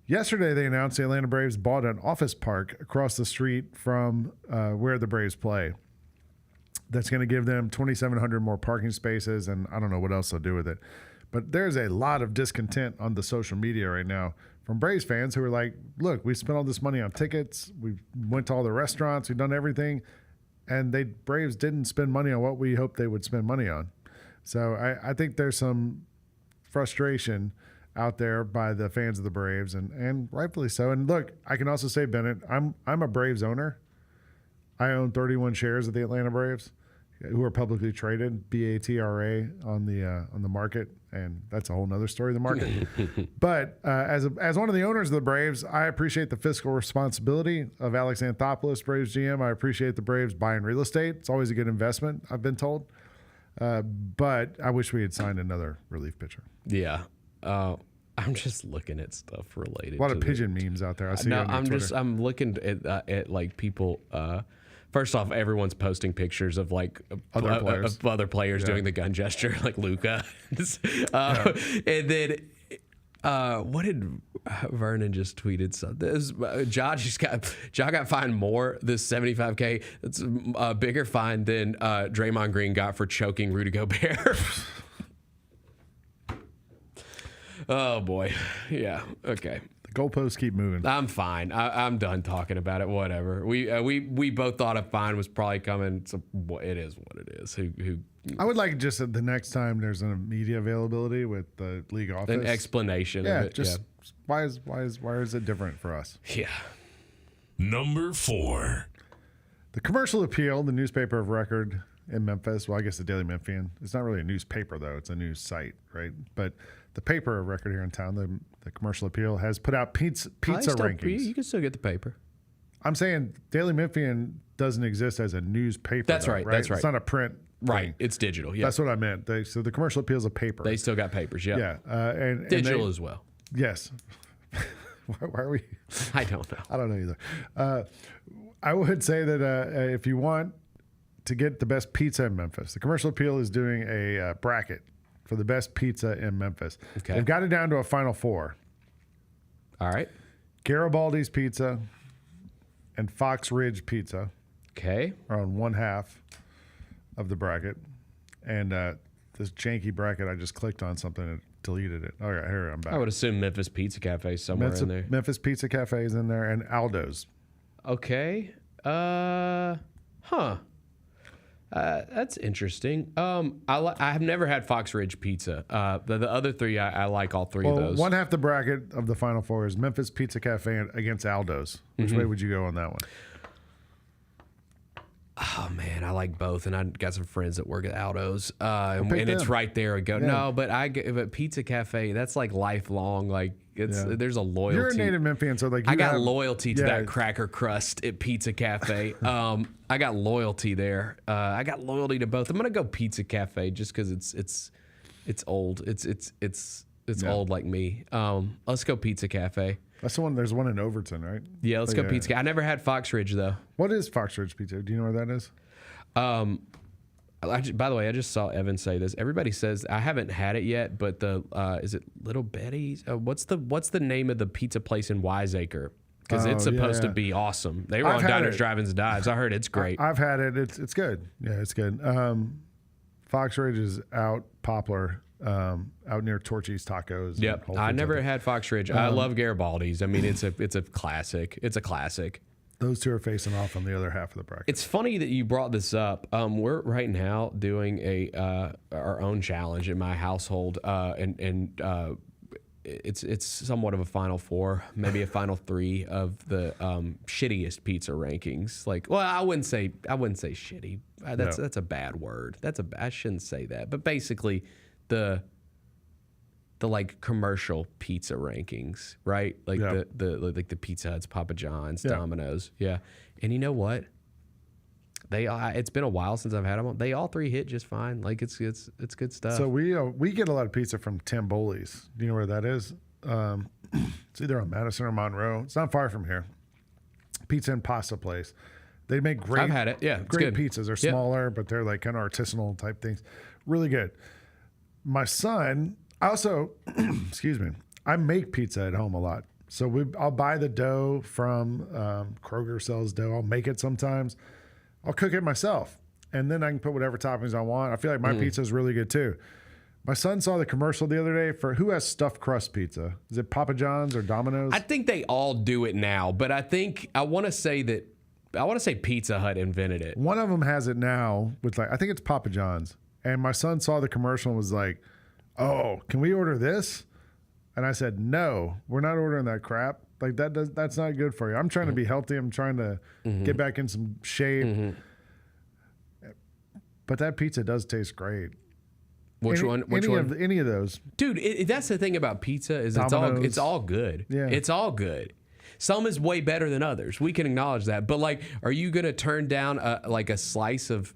Yesterday, they announced the Atlanta Braves bought an office park across the street from where the Braves play. That's going to give them 2,700 more parking spaces, and I don't know what else they'll do with it. But there's a lot of discontent on the social media right now from Braves fans who are like, look, we spent all this money on tickets. We went to all the restaurants. We've done everything. And Braves didn't spend money on what we hoped they would spend money on. So I think there's some frustration out there by the fans of the Braves, and rightfully so. And look, I can also say, Bennett, I'm a Braves owner. I own 31 shares of the Atlanta Braves, who are publicly traded, BATRA on the market, and that's a whole nother story of the market. But as one of the owners of the Braves, I appreciate the fiscal responsibility of Alex Anthopoulos, Braves GM. I appreciate the Braves buying real estate. It's always a good investment, I've been told. But I wish we had signed another relief pitcher. Yeah. I'm just looking at stuff related. A lot of pigeon memes out there. I see. I'm looking at like people. First off, everyone's posting pictures of like other players doing the gun gesture, like Luka. And then what did Vernon just tweeted? Something. Ja got fined more this $75K. It's a bigger fine than Draymond Green got for choking Rudy Gobert. Oh boy, yeah, okay. The goalposts keep moving. I'm fine. I'm done talking about it. Whatever. We both thought a fine was probably coming. So it is what it is. Who? I would like just the next time there's a media availability with the league office, an explanation. Yeah, of it. Why is it different for us? Yeah. Number 4. The Commercial Appeal, the newspaper of record in Memphis. Well, I guess the Daily Memphian. It's not really a newspaper though; it's a news site, right? But the paper of record here in town, the Commercial Appeal, has put out pizza rankings. You can still get the paper. I'm saying Daily Memphian doesn't exist as a newspaper. That's right. That's right. It's not a print. Right. thing. It's digital. Yeah. That's what I meant. So the Commercial Appeal is a paper. They still got papers. Yeah. Yeah. And digital as well. Yes. Why are we? I don't know. I don't know either. I would say that if you want to get the best pizza in Memphis, the Commercial Appeal is doing a bracket for the best pizza in Memphis. Okay. They've got it down to a Final Four. All right. Garibaldi's Pizza and Fox Ridge Pizza. Okay. Are on one half of the bracket. And this janky bracket, I just clicked on something and deleted it. All right, here I'm back. I would assume Memphis Pizza Cafe is somewhere in there. Memphis Pizza Cafe is in there, and Aldo's. Okay. That's interesting. I have never had Fox Ridge Pizza. The other three, I like all three of those. One half the bracket of the Final Four is Memphis Pizza Cafe against Aldo's. Which way would you go on that one? Oh man, I like both, and I got some friends that work at Aldo's, and it's right there. I go, no, but Pizza Cafe, that's like lifelong. Like there's a loyalty. You're a native Memphian, so like I got loyalty to that cracker crust at Pizza Cafe. I got loyalty there. I got loyalty to both. I'm gonna go Pizza Cafe just because it's old. It's old like me. Let's go Pizza Cafe. That's the one. There's one in Overton, right? Yeah, let's go Pizza Cafe. I never had Fox Ridge though. What is Fox Ridge Pizza? Do you know where that is? By the way, I just saw Evan say this. Everybody says I haven't had it yet, but is it Little Betty's? What's the name of the pizza place in Wiseacre? Because it's supposed to be awesome. They were on Diners, Drive-Ins, and Dives. I heard it's great. I've had it. It's good. Yeah, it's good. Fox Ridge is out Poplar. Out near Torchy's Tacos. Yep, I never had Fox Ridge. I love Garibaldi's. I mean, it's a classic. It's a classic. Those two are facing off on the other half of the bracket. It's funny that you brought this up. We're right now doing our own challenge in my household, and it's somewhat of a Final Four, maybe a Final Three of the shittiest pizza rankings. Like, well, I wouldn't say shitty. That's a bad word. I shouldn't say that. But basically, the like commercial pizza rankings, right? Like the Pizza Huts, Papa John's, Domino's, And you know what? It's been a while since I've had them. They all three hit just fine. Like it's good stuff. So we get a lot of pizza from Tamboli's. Do you know where that is? It's either on Madison or Monroe. It's not far from here. Pizza and pasta place. They make great. I've had it. Yeah, it's great good. pizzas. They're smaller, but they're like kind of artisanal type things. Really good. My son also, excuse me, I make pizza at home a lot. So I'll buy the dough from Kroger sells dough. I'll make it sometimes. I'll cook it myself, and then I can put whatever toppings I want. I feel like my pizza is really good too. My son saw the commercial the other day for who has stuffed crust pizza. Is it Papa John's or Domino's? I think they all do it now, but I want to say Pizza Hut invented it. One of them has it now with I think it's Papa John's. And my son saw the commercial and was like, "Oh, can we order this?" And I said, "No, we're not ordering that crap. Like that's not good for you. I'm trying to be healthy. I'm trying to get back in some shape." But that pizza does taste great. Which one? Any of those, dude. That's the thing about pizza is Domino's. it's all good. Yeah, it's all good. Some is way better than others. We can acknowledge that. But like, are you gonna turn down a slice of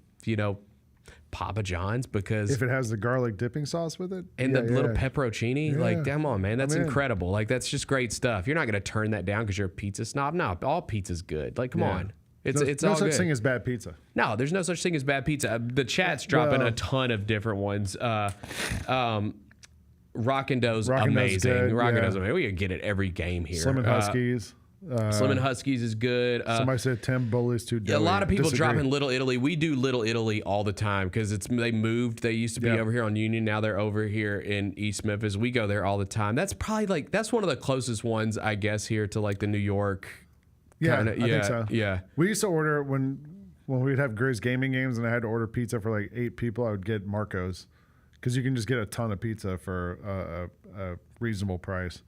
Papa John's because if it has the garlic dipping sauce with it and the little pepperoncini? Yeah. Like, come on, man, that's incredible. Like, that's just great stuff. You're not gonna turn that down because you're a pizza snob. No, all pizza's good. Like, come on. It's no all such good. thing as bad pizza. No, there's no such thing as bad pizza. The chat's dropping a ton of different ones. Rockin' Dough's amazing. Rockin' Dough's amazing. We can get it every game here. Slim and Huskies. Slim and Huskies is good. Somebody said Tim Bowley's too doughy. A lot of people dropping Little Italy. We do Little Italy all the time because they moved. They used to be over here on Union. Now they're over here in East Memphis. We go there all the time. That's probably that's one of the closest ones, I guess, here to the New York. I think so. Yeah. We used to order when we'd have Grizz gaming games and I had to order pizza for 8 people. I would get Marco's because you can just get a ton of pizza for a reasonable price.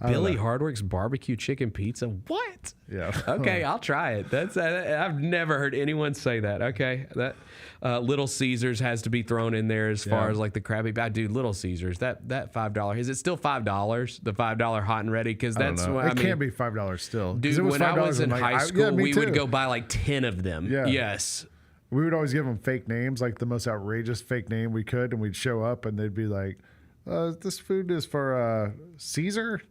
Billy Hardwick's barbecue chicken pizza. What? Yeah. Okay, I'll try it. That's I've never heard anyone say that. Okay, that Little Caesars has to be thrown in there as far as the Krabby. I do Little Caesars. That $5. Is it still $5? The $5 hot and ready? Because that's what it can't be $5 still. Dude, when I was in high school, we would go buy 10 of them. Yeah. Yes. We would always give them fake names, the most outrageous fake name we could, and we'd show up and they'd be like, "This food is for Caesar."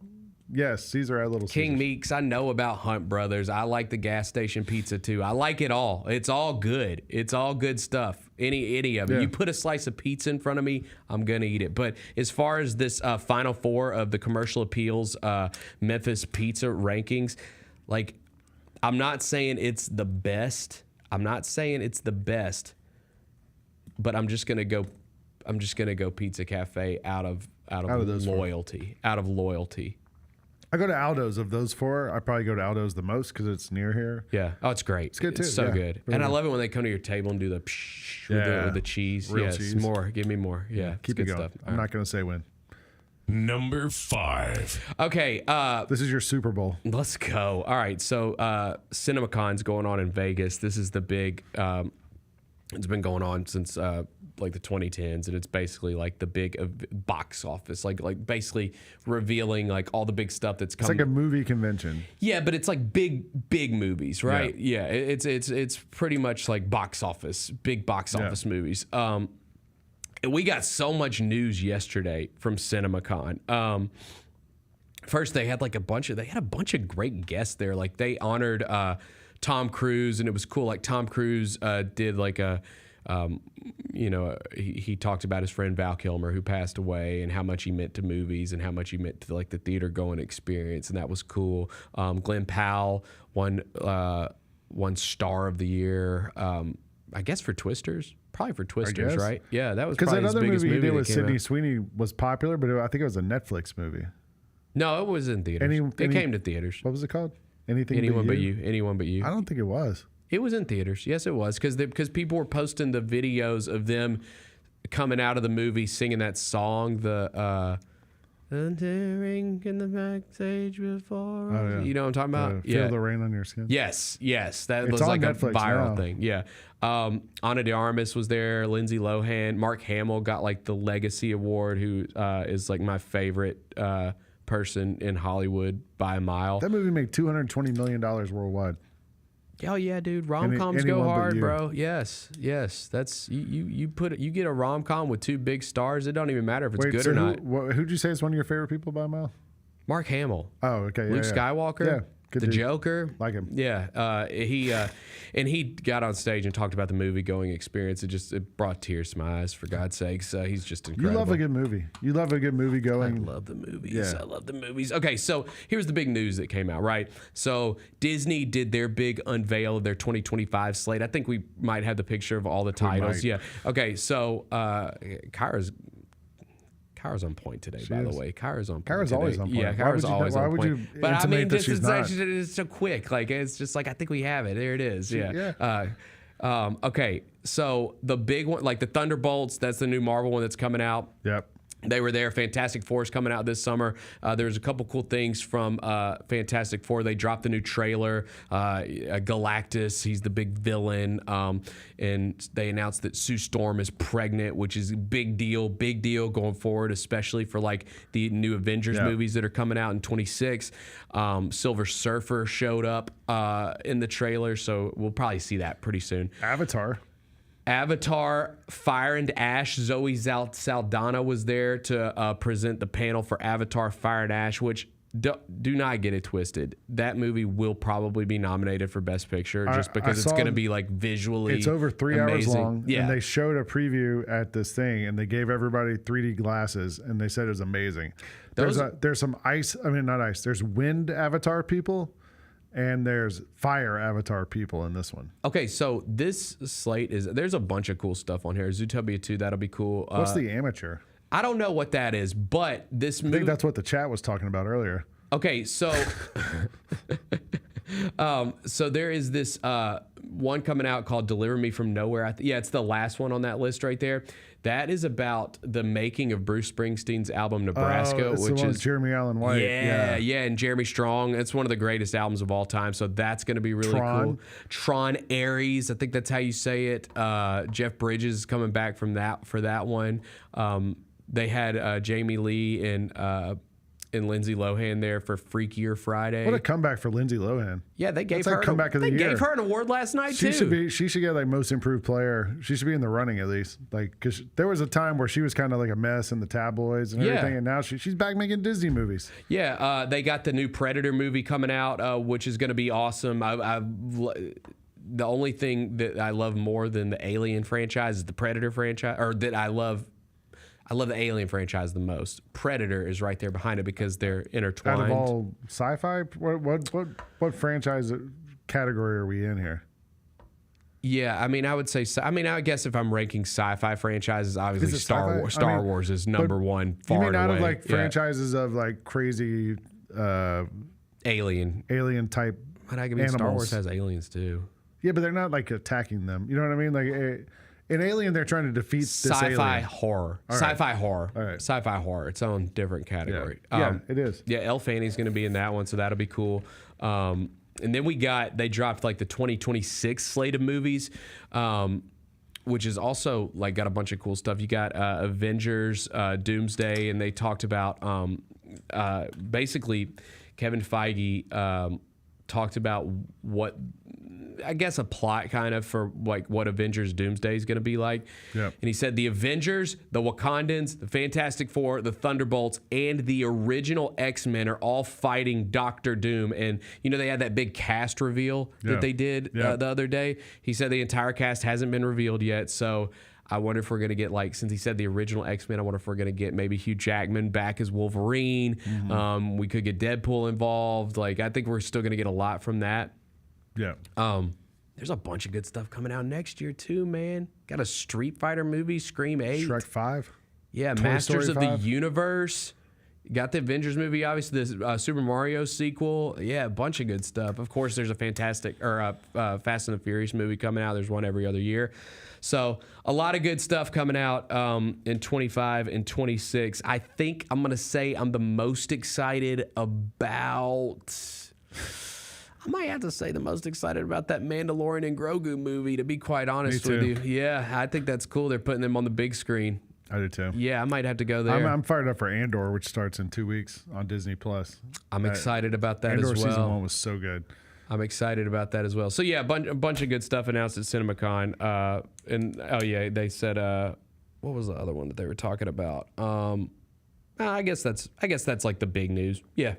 Yes, Caesar had Little King Caesars. Meeks, I know about Hunt Brothers. I like the gas station pizza too. I like it all. It's all good. It's all good stuff. Any of it. Yeah. You put a slice of pizza in front of me, I'm gonna eat it. But as far as this Final Four of the Commercial Appeals Memphis pizza rankings, I'm not saying it's the best. But I'm just gonna go Pizza Cafe out of loyalty. Out of loyalty. I go to Aldo's of those 4. I probably go to Aldo's the most because it's near here. Yeah. Oh, it's great. It's good too. It's so good. And I love it when they come to your table and do the with the cheese. Real cheese. More. Give me more. Yeah. Keep it going. Stuff. I'm not going to say when. Number 5. Okay. This is your Super Bowl. Let's go. All right. So Cinemacon's going on in Vegas. This is the big it's been going on since the 2010s, and it's basically the big box office, basically revealing all the big stuff that's coming. It's like a movie convention. Yeah, but it's big movies, right? Yeah, it's pretty much big box office movies. And we got so much news yesterday from Cinemacon. First, they had a bunch of great guests there. They honored Tom Cruise, and it was cool. Tom Cruise did he talked about his friend Val Kilmer who passed away and how much he meant to movies and how much he meant to the theater going experience, and that was cool. Glenn Powell won Star of the Year, I guess for Twisters. Probably for Twisters, right? Yeah, that was because probably that other his biggest movie he did that with came Sydney out. Sweeney was popular, but I think it was a Netflix movie. No, it was in theaters. It came to theaters. What was it called? Anyone but you. Anyone but you. I don't think it was. It was in theaters. Yes, it was because people were posting the videos of them coming out of the movie singing that song. The entering in the backstage before. Oh, yeah. You know what I'm talking about? Feel the rain on your skin. Yes. That It's was on a Netflix viral now. thing. Yeah. Ana de Armas was there. Lindsay Lohan. Mark Hamill got the Legacy Award, who is my favorite person in Hollywood by a mile. That movie made $220 million worldwide. Oh yeah, dude. Rom-coms go Anyone But hard, You. bro. Yes. That's you get a rom-com with 2 big stars. It don't even matter if it's good or not. Who'd you say is one of your favorite people by a mile? Mark Hamill. Oh, okay. Luke Skywalker. Yeah. Good the dude. Joker. Like him. Yeah. He got on stage and talked about the movie going experience. It brought tears to my eyes, for God's sakes. He's just incredible. You love a good movie. You love a good movie going. I love the movies. Yeah. I love the movies. Okay, so here's the big news that came out, right? So Disney did their big unveil of their 2025 slate. I think we might have the picture of all the titles. Yeah. Okay, so Kyra's on point today, by the way. Kyra's on point. Kyra's today. always on point. Yeah, Kyra's always on point. Why would you but I mean, that she's not? it's so quick. Like, it's just like, I think we have it. There it is. Yeah. Okay, so the big one, like the Thunderbolts, that's the new Marvel one that's coming out. Yep. They were there. Fantastic Four is coming out this summer. There's a couple cool things from Fantastic Four. They dropped the new trailer. Galactus, he's the big villain. And they announced that Sue Storm is pregnant, which is a big deal going forward, especially for like the new Avengers movies that are coming out in 26. Silver Surfer showed up in the trailer, so we'll probably see that pretty soon. Avatar, Fire and Ash. Zoe Saldana was there to present the panel for Avatar, Fire and Ash, which do not get it twisted. That movie will probably be nominated for Best Picture just because it's going to be like visually It's over 3 amazing. hours long. Yeah. And they showed a preview at this thing and they gave everybody 3D glasses and they said it was amazing. There's some ice. I mean, not ice. There's wind Avatar people. And there's fire Avatar people in this one. Okay, so this slate there's a bunch of cool stuff on here. Zootopia 2, that'll be cool. What's the Amateur? I don't know what that is, but this movie. I think that's what the chat was talking about earlier. Okay, so so there is this one coming out called Deliver Me From Nowhere. It's the last one on that list right there. That is about the making of Bruce Springsteen's album Nebraska, which is Jeremy Allen White. Yeah, and Jeremy Strong. It's one of the greatest albums of all time. So that's going to be really cool. Tron Ares, I think that's how you say it. Jeff Bridges is coming back for that one. They had Jamie Lee and Lindsay Lohan there for Freakier Friday. What a comeback for Lindsay Lohan. Yeah, they gave her comeback of the year. They gave her an award last night too. She should get like most improved player. She should be in the running at least. Like, because there was a time where she was kind of like a mess in the tabloids and everything, and now she's back making Disney movies. Yeah, they got the new Predator movie coming out, which is going to be awesome. The only thing that I love more than the Alien franchise is the Predator franchise, or that I love the Alien franchise the most. Predator is right there behind it because they're intertwined. Out of all sci-fi, what franchise category are we in here? Yeah, I mean, I would say. I mean, I guess if I'm ranking sci-fi franchises, obviously Star Wars is number one. Far you mean out away. of like franchises of like crazy alien type? But I mean, Star Wars has aliens too. Yeah, but they're not like attacking them. You know what I mean? Like. In Alien, they're trying to defeat this sci-fi alien. horror. All sci-fi right. horror. All right. Sci-fi horror. Its own different category. Yeah, it is. Yeah, Elle Fanny's going to be in that one, so that'll be cool. And then they dropped like the 2026 slate of movies, which is also like got a bunch of cool stuff. You got Avengers, Doomsday, and they talked about basically Kevin Feige talked about what. I guess a plot kind of for like what Avengers Doomsday is going to be like. Yeah. And he said the Avengers, the Wakandans, the Fantastic Four, the Thunderbolts, and the original X-Men are all fighting Doctor Doom. And, you know, they had that big cast reveal that they did the other day. He said the entire cast hasn't been revealed yet. So I wonder if we're going to get, like, since he said the original X-Men, I wonder if we're going to get maybe Hugh Jackman back as Wolverine. Mm-hmm. We could get Deadpool involved. Like, I think we're still going to get a lot from that. Yeah. There's a bunch of good stuff coming out next year too, man. Got a Street Fighter movie, Scream 8. Shrek 5. Yeah, Toy Masters Story of 5. the Universe. Got the Avengers movie, obviously, the Super Mario sequel. Yeah, a bunch of good stuff. Of course, there's a Fast and the Furious movie coming out. There's one every other year. So a lot of good stuff coming out in 25 and 26. I think I'm going to say I'm the most excited about... I might have to say the most excited about that Mandalorian and Grogu movie, to be quite honest with you. Yeah, I think that's cool. They're putting them on the big screen. I do too. Yeah, I might have to go there. I'm fired up for Andor, which starts in 2 weeks on Disney Plus. I'm excited about that Andor as well. Season 1 was so good. I'm excited about that as well. So yeah, a bunch of good stuff announced at CinemaCon. And they said what was the other one that they were talking about? I guess that's like the big news. Yeah.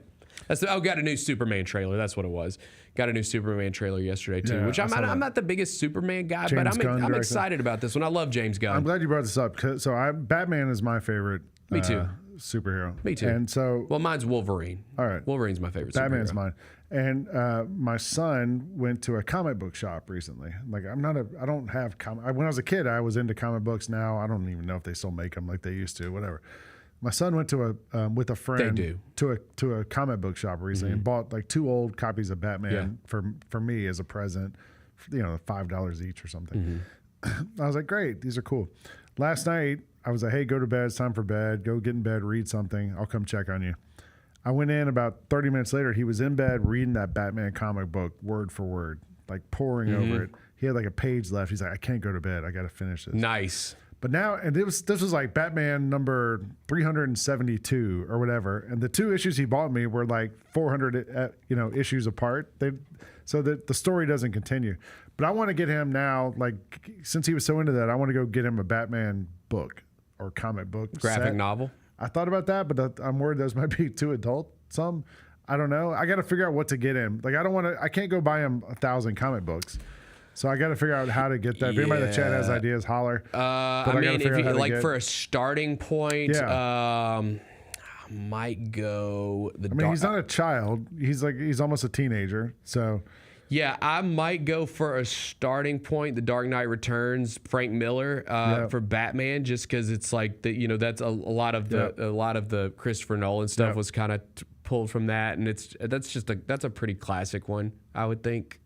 Got a new Superman trailer. That's what it was. Got a new Superman trailer yesterday too. Yeah, which I'm not the biggest Superman guy, but I'm excited about this one. I love James Gunn. I'm glad you brought this up. Batman is my favorite. Me too. Superhero. Me too. And so, well, mine's Wolverine. All right, Wolverine's my favorite. Batman's superhero. mine. And my son went to a comic book shop recently. Like I don't have when I was a kid, I was into comic books. Now I don't even know if they still make them like they used to. Whatever. My son went to with a friend to a comic book shop recently and bought like 2 old copies of Batman for me as a present, $5 each or something. I was like, great, these are cool. Last night I was like, hey, go to bed. It's time for bed. Go get in bed, read something. I'll come check on you. I went in about 30 minutes later. He was in bed reading that Batman comic book word for word, like poring over it. He had like a page left. He's like, I can't go to bed. I got to finish this. Nice. But now, and this was like Batman number 372 or whatever, and the 2 issues he bought me were like 400 issues apart. So that the story doesn't continue. But I want to get him now, like since he was so into that, I want to go get him a Batman book or comic book graphic novel. I thought about that, but I'm worried those might be too adult. I don't know. I got to figure out what to get him. Like I can't go buy him 1,000 comic books. So I got to figure out how to get that. If anybody in the chat has ideas, holler. I mean, if you like for a starting point, I might go he's not a child. He's almost a teenager. So yeah, I might go for a starting point. The Dark Knight Returns, Frank Miller for Batman, just because it's like that's a lot of the Christopher Nolan stuff was kind of pulled from that, and that's a pretty classic one, I would think.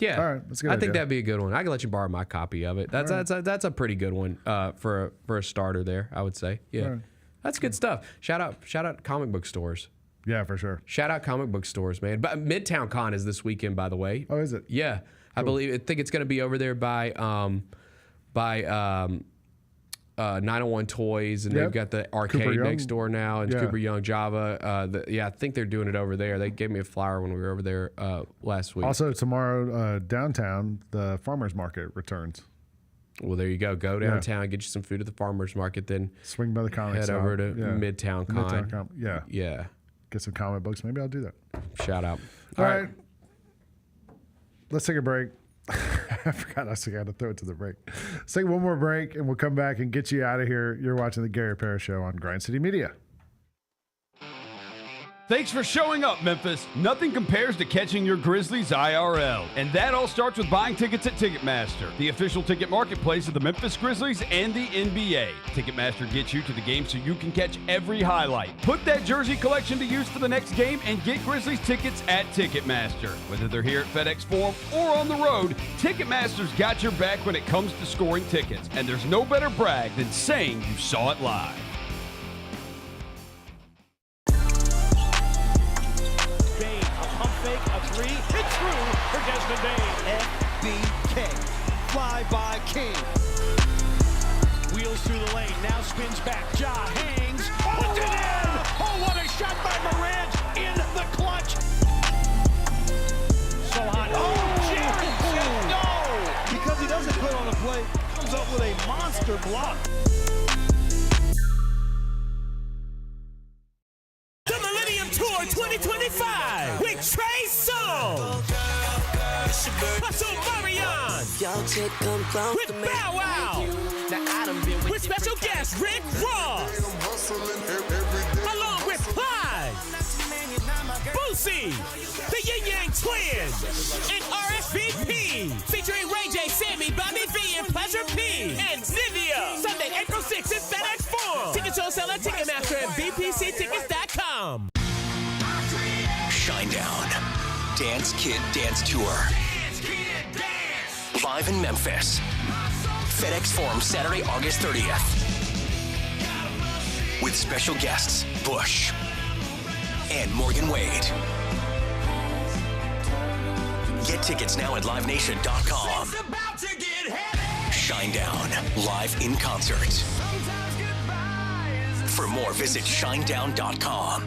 Yeah, all right, that's a good I idea. think that'd be a good one. I can let you borrow my copy of it. That's a pretty good one for a starter there, I would say. Yeah, right. That's good stuff. Shout out comic book stores. Yeah, for sure. Shout out comic book stores, man. But Midtown Con is this weekend, by the way. Oh, is it? Yeah, cool. I think it's going to be over there by 901 Toys, and they've got the arcade next door now, and Cooper Young Java. I think they're doing it over there. They gave me a flyer when we were over there last week. Also, tomorrow downtown, the farmers market returns. Well, there you go. Go downtown, get you some food at the farmers market, then swing by the comics. Head over to Midtown Con. Yeah. Get some comic books. Maybe I'll do that. Shout out. All right. Let's take a break. I forgot I still got to throw it to the break. Let's take one more break, and we'll come back and get you out of here. You're watching the Gary Parrish Show on Grind City Media. Thanks for showing up, Memphis. Nothing compares to catching your Grizzlies IRL. And that all starts with buying tickets at Ticketmaster, the official ticket marketplace of the Memphis Grizzlies and the NBA. Ticketmaster gets you to the game so you can catch every highlight. Put that jersey collection to use for the next game and get Grizzlies tickets at Ticketmaster. Whether they're here at FedEx Forum or on the road, Ticketmaster's got your back when it comes to scoring tickets. And there's no better brag than saying you saw it live. It's through for Desmond Bain. FBK. Fly by King. Wheels through the lane. Now spins back. Ja hangs. Puts it in. Oh, what a shot by Morant in the clutch. So hot. Oh, Jared said no. Because he doesn't put on a play, comes up with a monster block. The Millennium Tour 2025 with Trey Songz, Hustle Marion, with Bow Wow, with special guest Rick Ross, along with Plies, Boosie, the Yin Yang Twins, and RSVP, featuring Ray J, Sammy, Bobby V, and Pleasure P, and Nivea. Sunday, April 6th at FedEx Forum. Tickets on sale at Ticketmaster and BPCtickets.com. Shinedown, Dance Kid Dance Tour. Live in Memphis. FedEx Forum, Saturday, August 30th. With special guests, Bush and Morgan Wade. Get tickets now at LiveNation.com. Shinedown, live in concert. For more, visit Shinedown.com.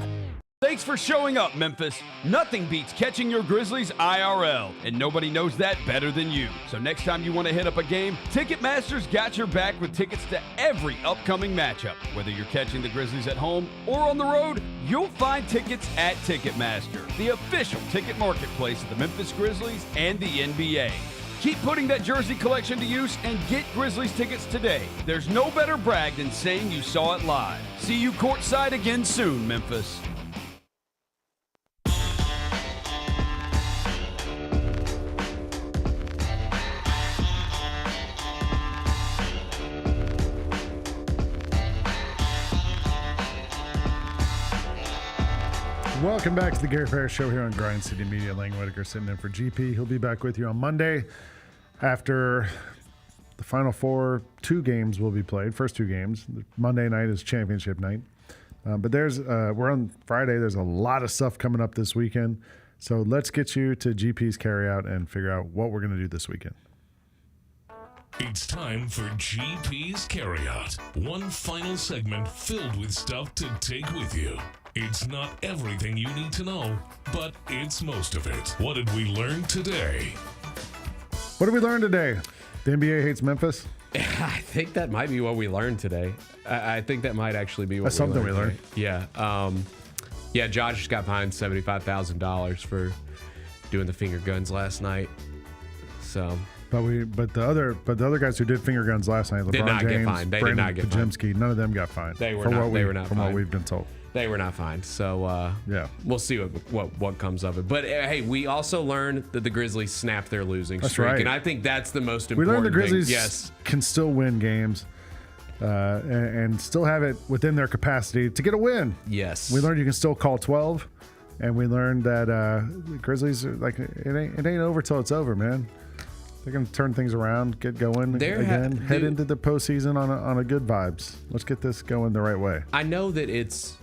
Thanks for showing up, Memphis. Nothing beats catching your Grizzlies IRL, and nobody knows that better than you. So next time you want to hit up a game, Ticketmaster's got your back with tickets to every upcoming matchup. Whether you're catching the Grizzlies at home or on the road, you'll find tickets at Ticketmaster, the official ticket marketplace of the Memphis Grizzlies and the NBA. Keep putting that jersey collection to use and get Grizzlies tickets today. There's no better brag than saying you saw it live. See you courtside again soon, Memphis. Welcome back to the Gary Parrish Show here on Grind City Media. Lang Whitaker sitting in for GP. He'll be back with you on Monday after the Final Four. 2 games will be played. First 2 games. Monday night is championship night. But we're on Friday. There's a lot of stuff coming up this weekend. So let's get you to GP's carryout and figure out what we're going to do this weekend. It's time for GP's Carryout. One final segment filled with stuff to take with you. It's not everything you need to know, but it's most of it. What did we learn today? What did we learn today? The NBA hates Memphis? I think that might be what we learned today. I think that might actually be what That's something we learned. Yeah. Yeah, Josh just got fined $75,000 for doing the finger guns last night. So... But the other guys who did finger guns last night, LeBron did not James, get fined. They Brandon did not get fined. Pajemski, none of them got fined. They were not from fined. what we've been told. They were not fined. So yeah, we'll see what comes of it. But hey, we also learned that the Grizzlies snapped their losing That's streak, right. and I think that's the most We important learned the Grizzlies thing. Yes, can still win games and still have it within their capacity to get a win. Yes, we learned you can still call 12, and we learned that the Grizzlies are like it ain't over till it's over, man. They're going to turn things around, get going again, head into the postseason on a good vibes. Let's get this going the right way. I know that it's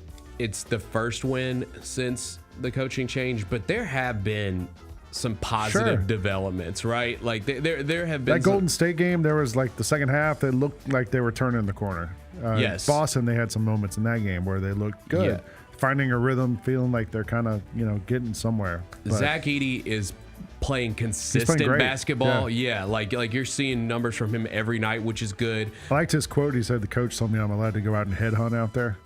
the first win since the coaching change, but there have been some positive developments, right? Like there have been that Golden State game. There was like the second half, they looked like they were turning the corner. Yes, Boston, they had some moments in that game where they looked good, finding a rhythm, feeling like they're kind of getting somewhere. But Zach Edey is playing consistent basketball. Yeah, like you're seeing numbers from him every night, which is good. I liked his quote. He said, "The coach told me I'm allowed to go out and headhunt out there."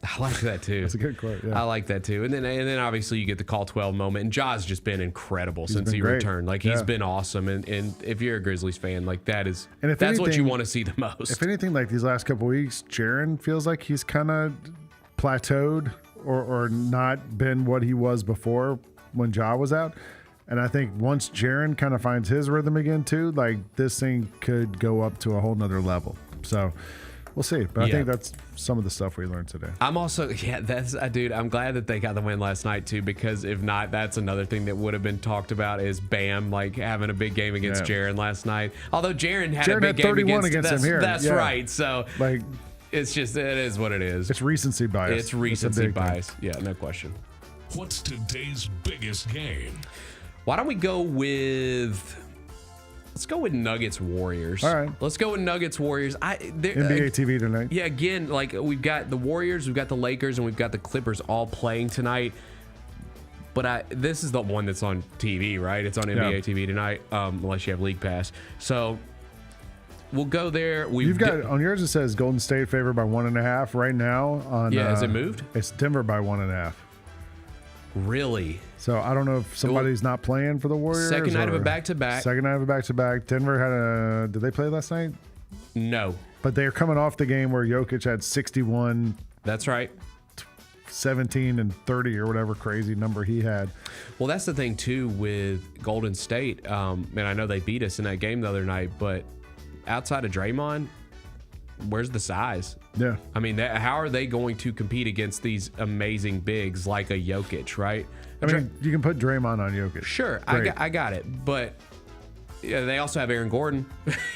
I like that too. That's a good quote. Yeah. I like that too. And then obviously you get the call 12 moment, and Ja's just been incredible since he returned. Like he's been awesome. And if you're a Grizzlies fan, like that's what you want to see the most. If anything, like these last couple weeks, Jaren feels like he's kind of plateaued or not been what he was before when Ja was out. And I think once Jaren kind of finds his rhythm again too, like this thing could go up to a whole nother level. So we'll see. But I think that's some of the stuff we learned today. I'm also, dude, I'm glad that they got the win last night too, because if not, that's another thing that would have been talked about is Bam, like having a big game against Jaren last night. Although Jaren had a big game 31 against him here. That's right. So like, it is what it is. It's recency bias. It's recency bias. Yeah, no question. What's today's biggest game? Why don't we go with... Let's go with Nuggets Warriors. All right. Let's go with Nuggets Warriors. NBA TV tonight. Yeah, again, like we've got the Warriors, we've got the Lakers, and we've got the Clippers all playing tonight. But this is the one that's on TV, right? It's on NBA TV tonight, unless you have League Pass. So we'll go there. You've got on yours. It says Golden State favored by 1.5 right now. Has it moved? It's Denver by 1.5. Really? So I don't know if somebody's not playing for the Warriors. Second night of a back-to-back. Second night of a back-to-back. Denver had did they play last night? No. But they're coming off the game where Jokic had 61. That's right. 17 and 30 or whatever crazy number he had. Well, that's the thing too with Golden State. And I know they beat us in that game the other night, but outside of Draymond, where's the size? Yeah. I mean, how are they going to compete against these amazing bigs like a Jokic, right? I mean, you can put Draymond on Jokic. Sure, I got it. But they also have Aaron Gordon.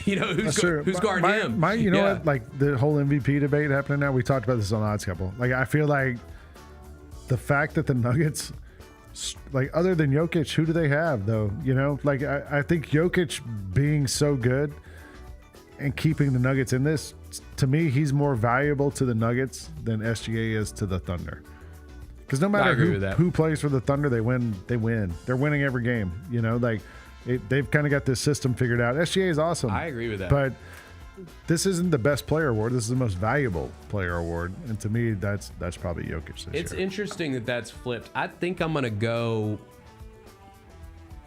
Who's guarding him? You know what? Like the whole MVP debate happening now, we talked about this on Odds Couple. Like, I feel like the fact that the Nuggets, like, other than Jokic, who do they have, though? Like, I think Jokic being so good and keeping the Nuggets in this, to me, he's more valuable to the Nuggets than SGA is to the Thunder. Because no matter who plays for the Thunder, they win. They're winning every game. You know, like they've kind of got this system figured out. SGA is awesome. I agree with that. But this isn't the best player award. This is the most valuable player award. And to me, that's probably Jokic this It's year. interesting that that's flipped. I think I'm going to go.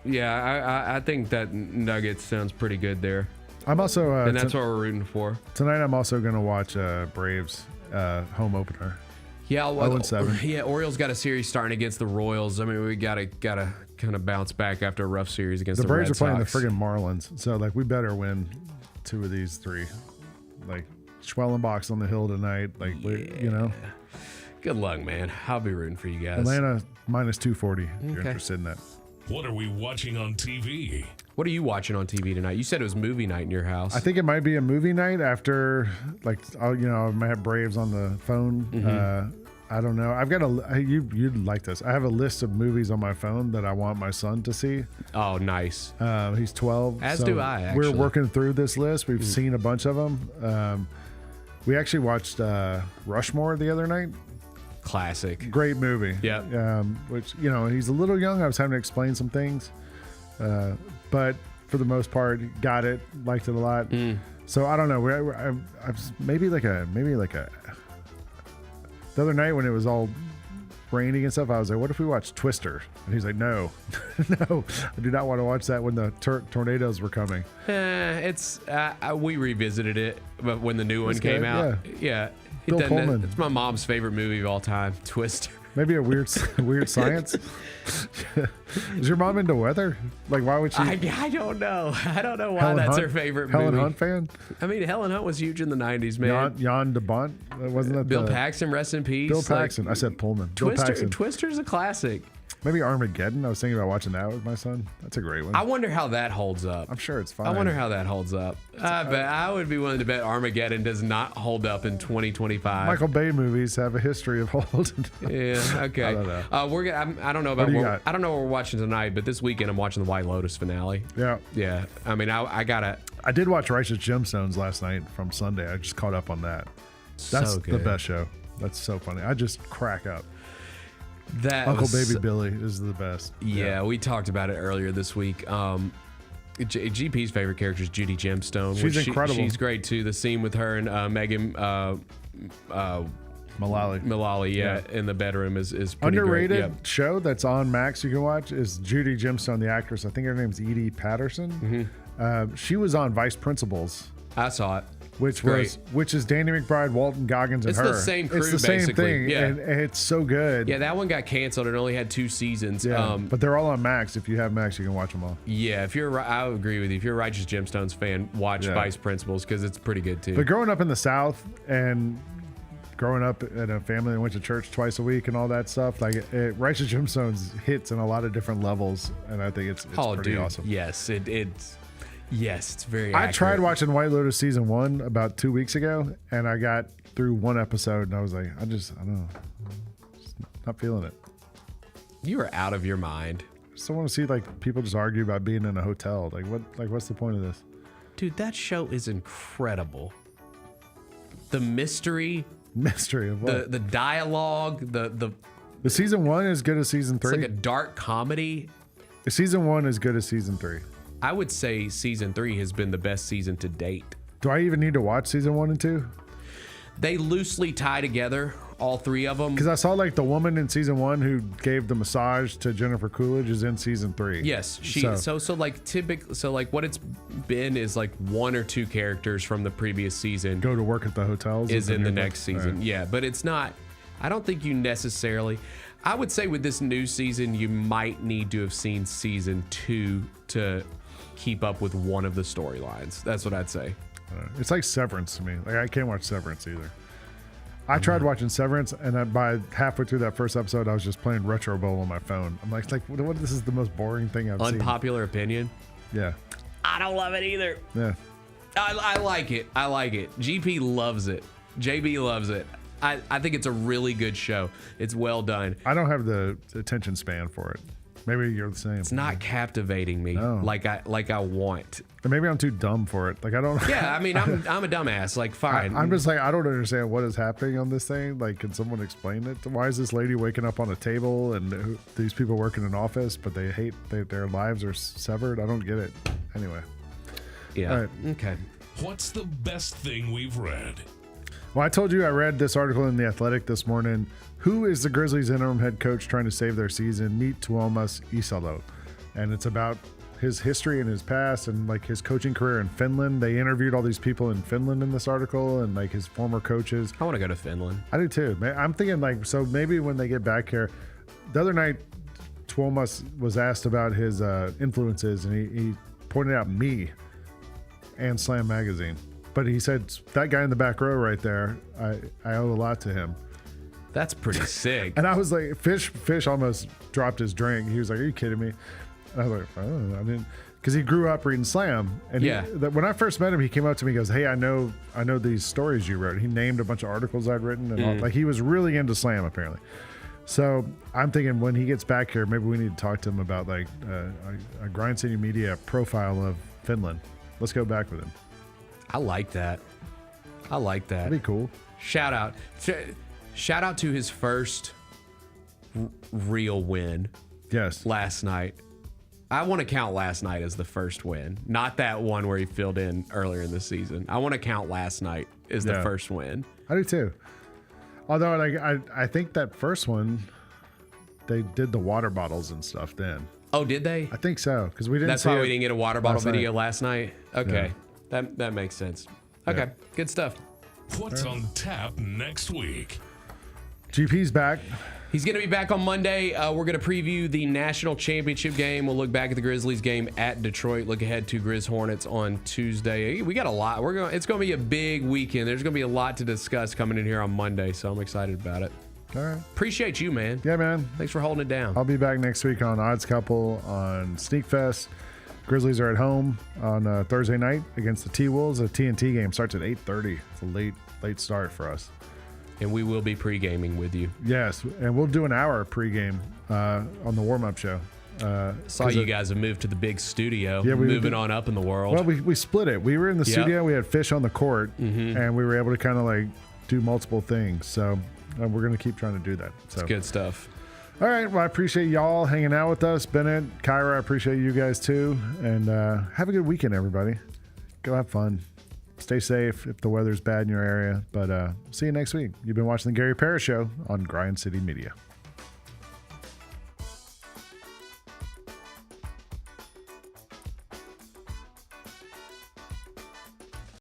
Yeah, I think that Nuggets sounds pretty good there. I'm also. And that's what we're rooting for. Tonight, I'm also going to watch Braves home opener. Yeah, 0-7. Yeah, Orioles got a series starting against the Royals. I mean, we gotta kind of bounce back after a rough series against the Braves Red are playing Sox. the friggin' Marlins, so like we better win 2 of these 3. Like Schwellenbach's on the hill tonight. Like you know. Good luck, man. I'll be rooting for you guys. Atlanta minus 240. If you're interested in that. What are we watching on TV? What are you watching on TV tonight? You said it was movie night in your house. I think it might be a movie night after, like, I might have Braves on the phone. Mm-hmm. I don't know. I've got you'd like this. I have a list of movies on my phone that I want my son to see. Oh, nice. He's 12. As do I, actually. We're working through this list. We've seen a bunch of them. We actually watched Rushmore the other night. Classic. Great movie. Yeah. Which, he's a little young. I was having to explain some things. But for the most part, got it, liked it a lot. So I don't know. Maybe like a the other night when it was all raining and stuff, I was like, what if we watch Twister? And he's like, no, no, I do not want to watch that when the tornadoes were coming. We revisited it, but when the new one came out, yeah. Bill Pullman. It's my mom's favorite movie of all time, Twister. Maybe a weird science. Is your mom into weather? Like, why would she? I don't know. I don't know why Helen that's Hunt? her favorite Helen movie. Hunt fan? I mean, Helen Hunt was huge in the 90s, man. Jan de Bont? Wasn't that Bill Paxton, rest in peace. Bill Paxton. I said Pullman. Bill Paxton. Twister's a classic. Maybe Armageddon. I was thinking about watching that with my son. That's a great one. I wonder how that holds up. I'm sure it's fine. I wonder how that holds up. But I would be willing to bet Armageddon does not hold up in 2025. Michael Bay movies have a history of holding. Yeah. Okay. I don't know. I don't know about. What do you got? I don't know what we're watching tonight, but this weekend I'm watching the White Lotus finale. Yeah. Yeah. I mean, I gotta. I did watch Righteous Gemstones last night from Sunday. I just caught up on that. That's the best show. That's so funny. I just crack up. That Uncle Baby Billy is the best. Yeah, we talked about it earlier this week. GP's favorite character is Judy Gemstone. She's incredible. She's great too. The scene with her and Megan Mullally, in the bedroom is pretty underrated great. Yep. show that's on Max you can watch is Judy Gemstone, the actress. I think her name's Edie Patterson. She was on Vice Principals. I saw it. Which is Danny McBride, Walton Goggins, and it's her. It's the same crew, It's the same basically. thing, Yeah. and it's so good. Yeah, that one got canceled. It only had 2 seasons. Yeah, but they're all on Max. If you have Max, you can watch them all. Yeah, I would agree with you. If you're a Righteous Gemstones fan, watch Vice Principals because it's pretty good too. But growing up in the South and growing up in a family that went to church twice a week and all that stuff, like Righteous Gemstones hits in a lot of different levels, and I think it's pretty awesome. Yes, it's very I accurate. tried watching White Lotus season 1 about 2 weeks ago, and I got through 1 episode, and I was like, I don't know, just not feeling it. You are out of your mind. I just don't want to see like people just argue about being in a hotel. What's the point of this? Dude, that show is incredible. The mystery of what? The dialogue, the season 1 is good as season 3. It's like a dark comedy. Season 1 is good as season 3. I would say season 3 has been the best season to date. Do I even need to watch season 1 and 2? They loosely tie together, all 3 of them. Because I saw like the woman in season 1 who gave the massage to Jennifer Coolidge is in season 3. Yes, so what it's been is like 1 or 2 characters from the previous season go to work at the hotels is in the next season. Right. Yeah, but it's not. I don't think you necessarily. I would say with this new season, you might need to have seen season 2 to keep up with one of the storylines. That's what I'd say. It's like Severance to me. Like I can't watch Severance either. I tried watching Severance, and by halfway through that first episode, I was just playing Retro Bowl on my phone. I'm like, what? This is the most boring thing I've seen. Unpopular opinion. Yeah. I don't love it either. Yeah. I like it. GP loves it. JB loves it. I think it's a really good show. It's well done. I don't have the attention span for it. Maybe you're the same. It's not captivating me like I want. Or maybe I'm too dumb for it. Like, I don't. Yeah, I mean, I'm a dumbass. Like, fine. I'm just like, I don't understand what is happening on this thing. Like, can someone explain it? Why is this lady waking up on a table and these people work in an office, but they hate their lives are severed? I don't get it. Anyway. Yeah. All right. Okay. What's the best thing we've read? Well, I told you I read this article in The Athletic this morning. Who is the Grizzlies interim head coach trying to save their season? Meet Tuomas Isalo. And it's about his history and his past and like his coaching career in Finland. They interviewed all these people in Finland in this article and like his former coaches. I want to go to Finland. I do too. I'm thinking like, so maybe when they get back here, the other night, Tuomas was asked about his influences and he pointed out me and Slam Magazine. But he said, that guy in the back row right there, I owe a lot to him. That's pretty sick. And I was like, Fish almost dropped his drink. He was like, are you kidding me? And I was like, oh, I didn't, because he grew up reading Slam. And when I first met him, he came up to me and goes, hey, I know these stories you wrote. He named a bunch of articles I'd written. And all, like, he was really into Slam, apparently. So I'm thinking when he gets back here, maybe we need to talk to him about like a Grind City Media profile of Finland. Let's go back with him. I like that. That'd be cool. Shout out to his first real win. Yes. Last night. I want to count last night as the first win, not that one where he filled in earlier in the season. I want to count last night as the first win. I do too. Although I think that first one, they did the water bottles and stuff then. Oh, did they? I think so, because we didn't. That's see why it we didn't get a water bottle video night. last night. Okay, that makes sense. Okay, good stuff. What's on tap next week? GP's back. He's going to be back on Monday. We're going to preview the national championship game. We'll look back at the Grizzlies game at Detroit. Look ahead to Grizz Hornets on Tuesday. We got a lot. It's going to be a big weekend. There's going to be a lot to discuss coming in here on Monday, so I'm excited about it. All right. Appreciate you, man. Yeah, man. Thanks for holding it down. I'll be back next week on Odds Couple on Sneak Fest. Grizzlies are at home on Thursday night against the T-Wolves. A TNT game starts at 8:30. It's a late start for us. And we will be pre-gaming with you. Yes, and we'll do an hour pregame on the warm-up show. Saw you guys have moved to the big studio. Yeah, moving on up in the world. Well, we split it. We were in the studio. We had Fish on the court, and we were able to kind of like do multiple things. So we're going to keep trying to do that. So it's good stuff. All right. Well, I appreciate y'all hanging out with us. Bennett, Kyra, I appreciate you guys too. And have a good weekend, everybody. Go have fun. Stay safe if the weather's bad in your area. But see you next week. You've been watching The Gary Parrish Show on Grind City Media.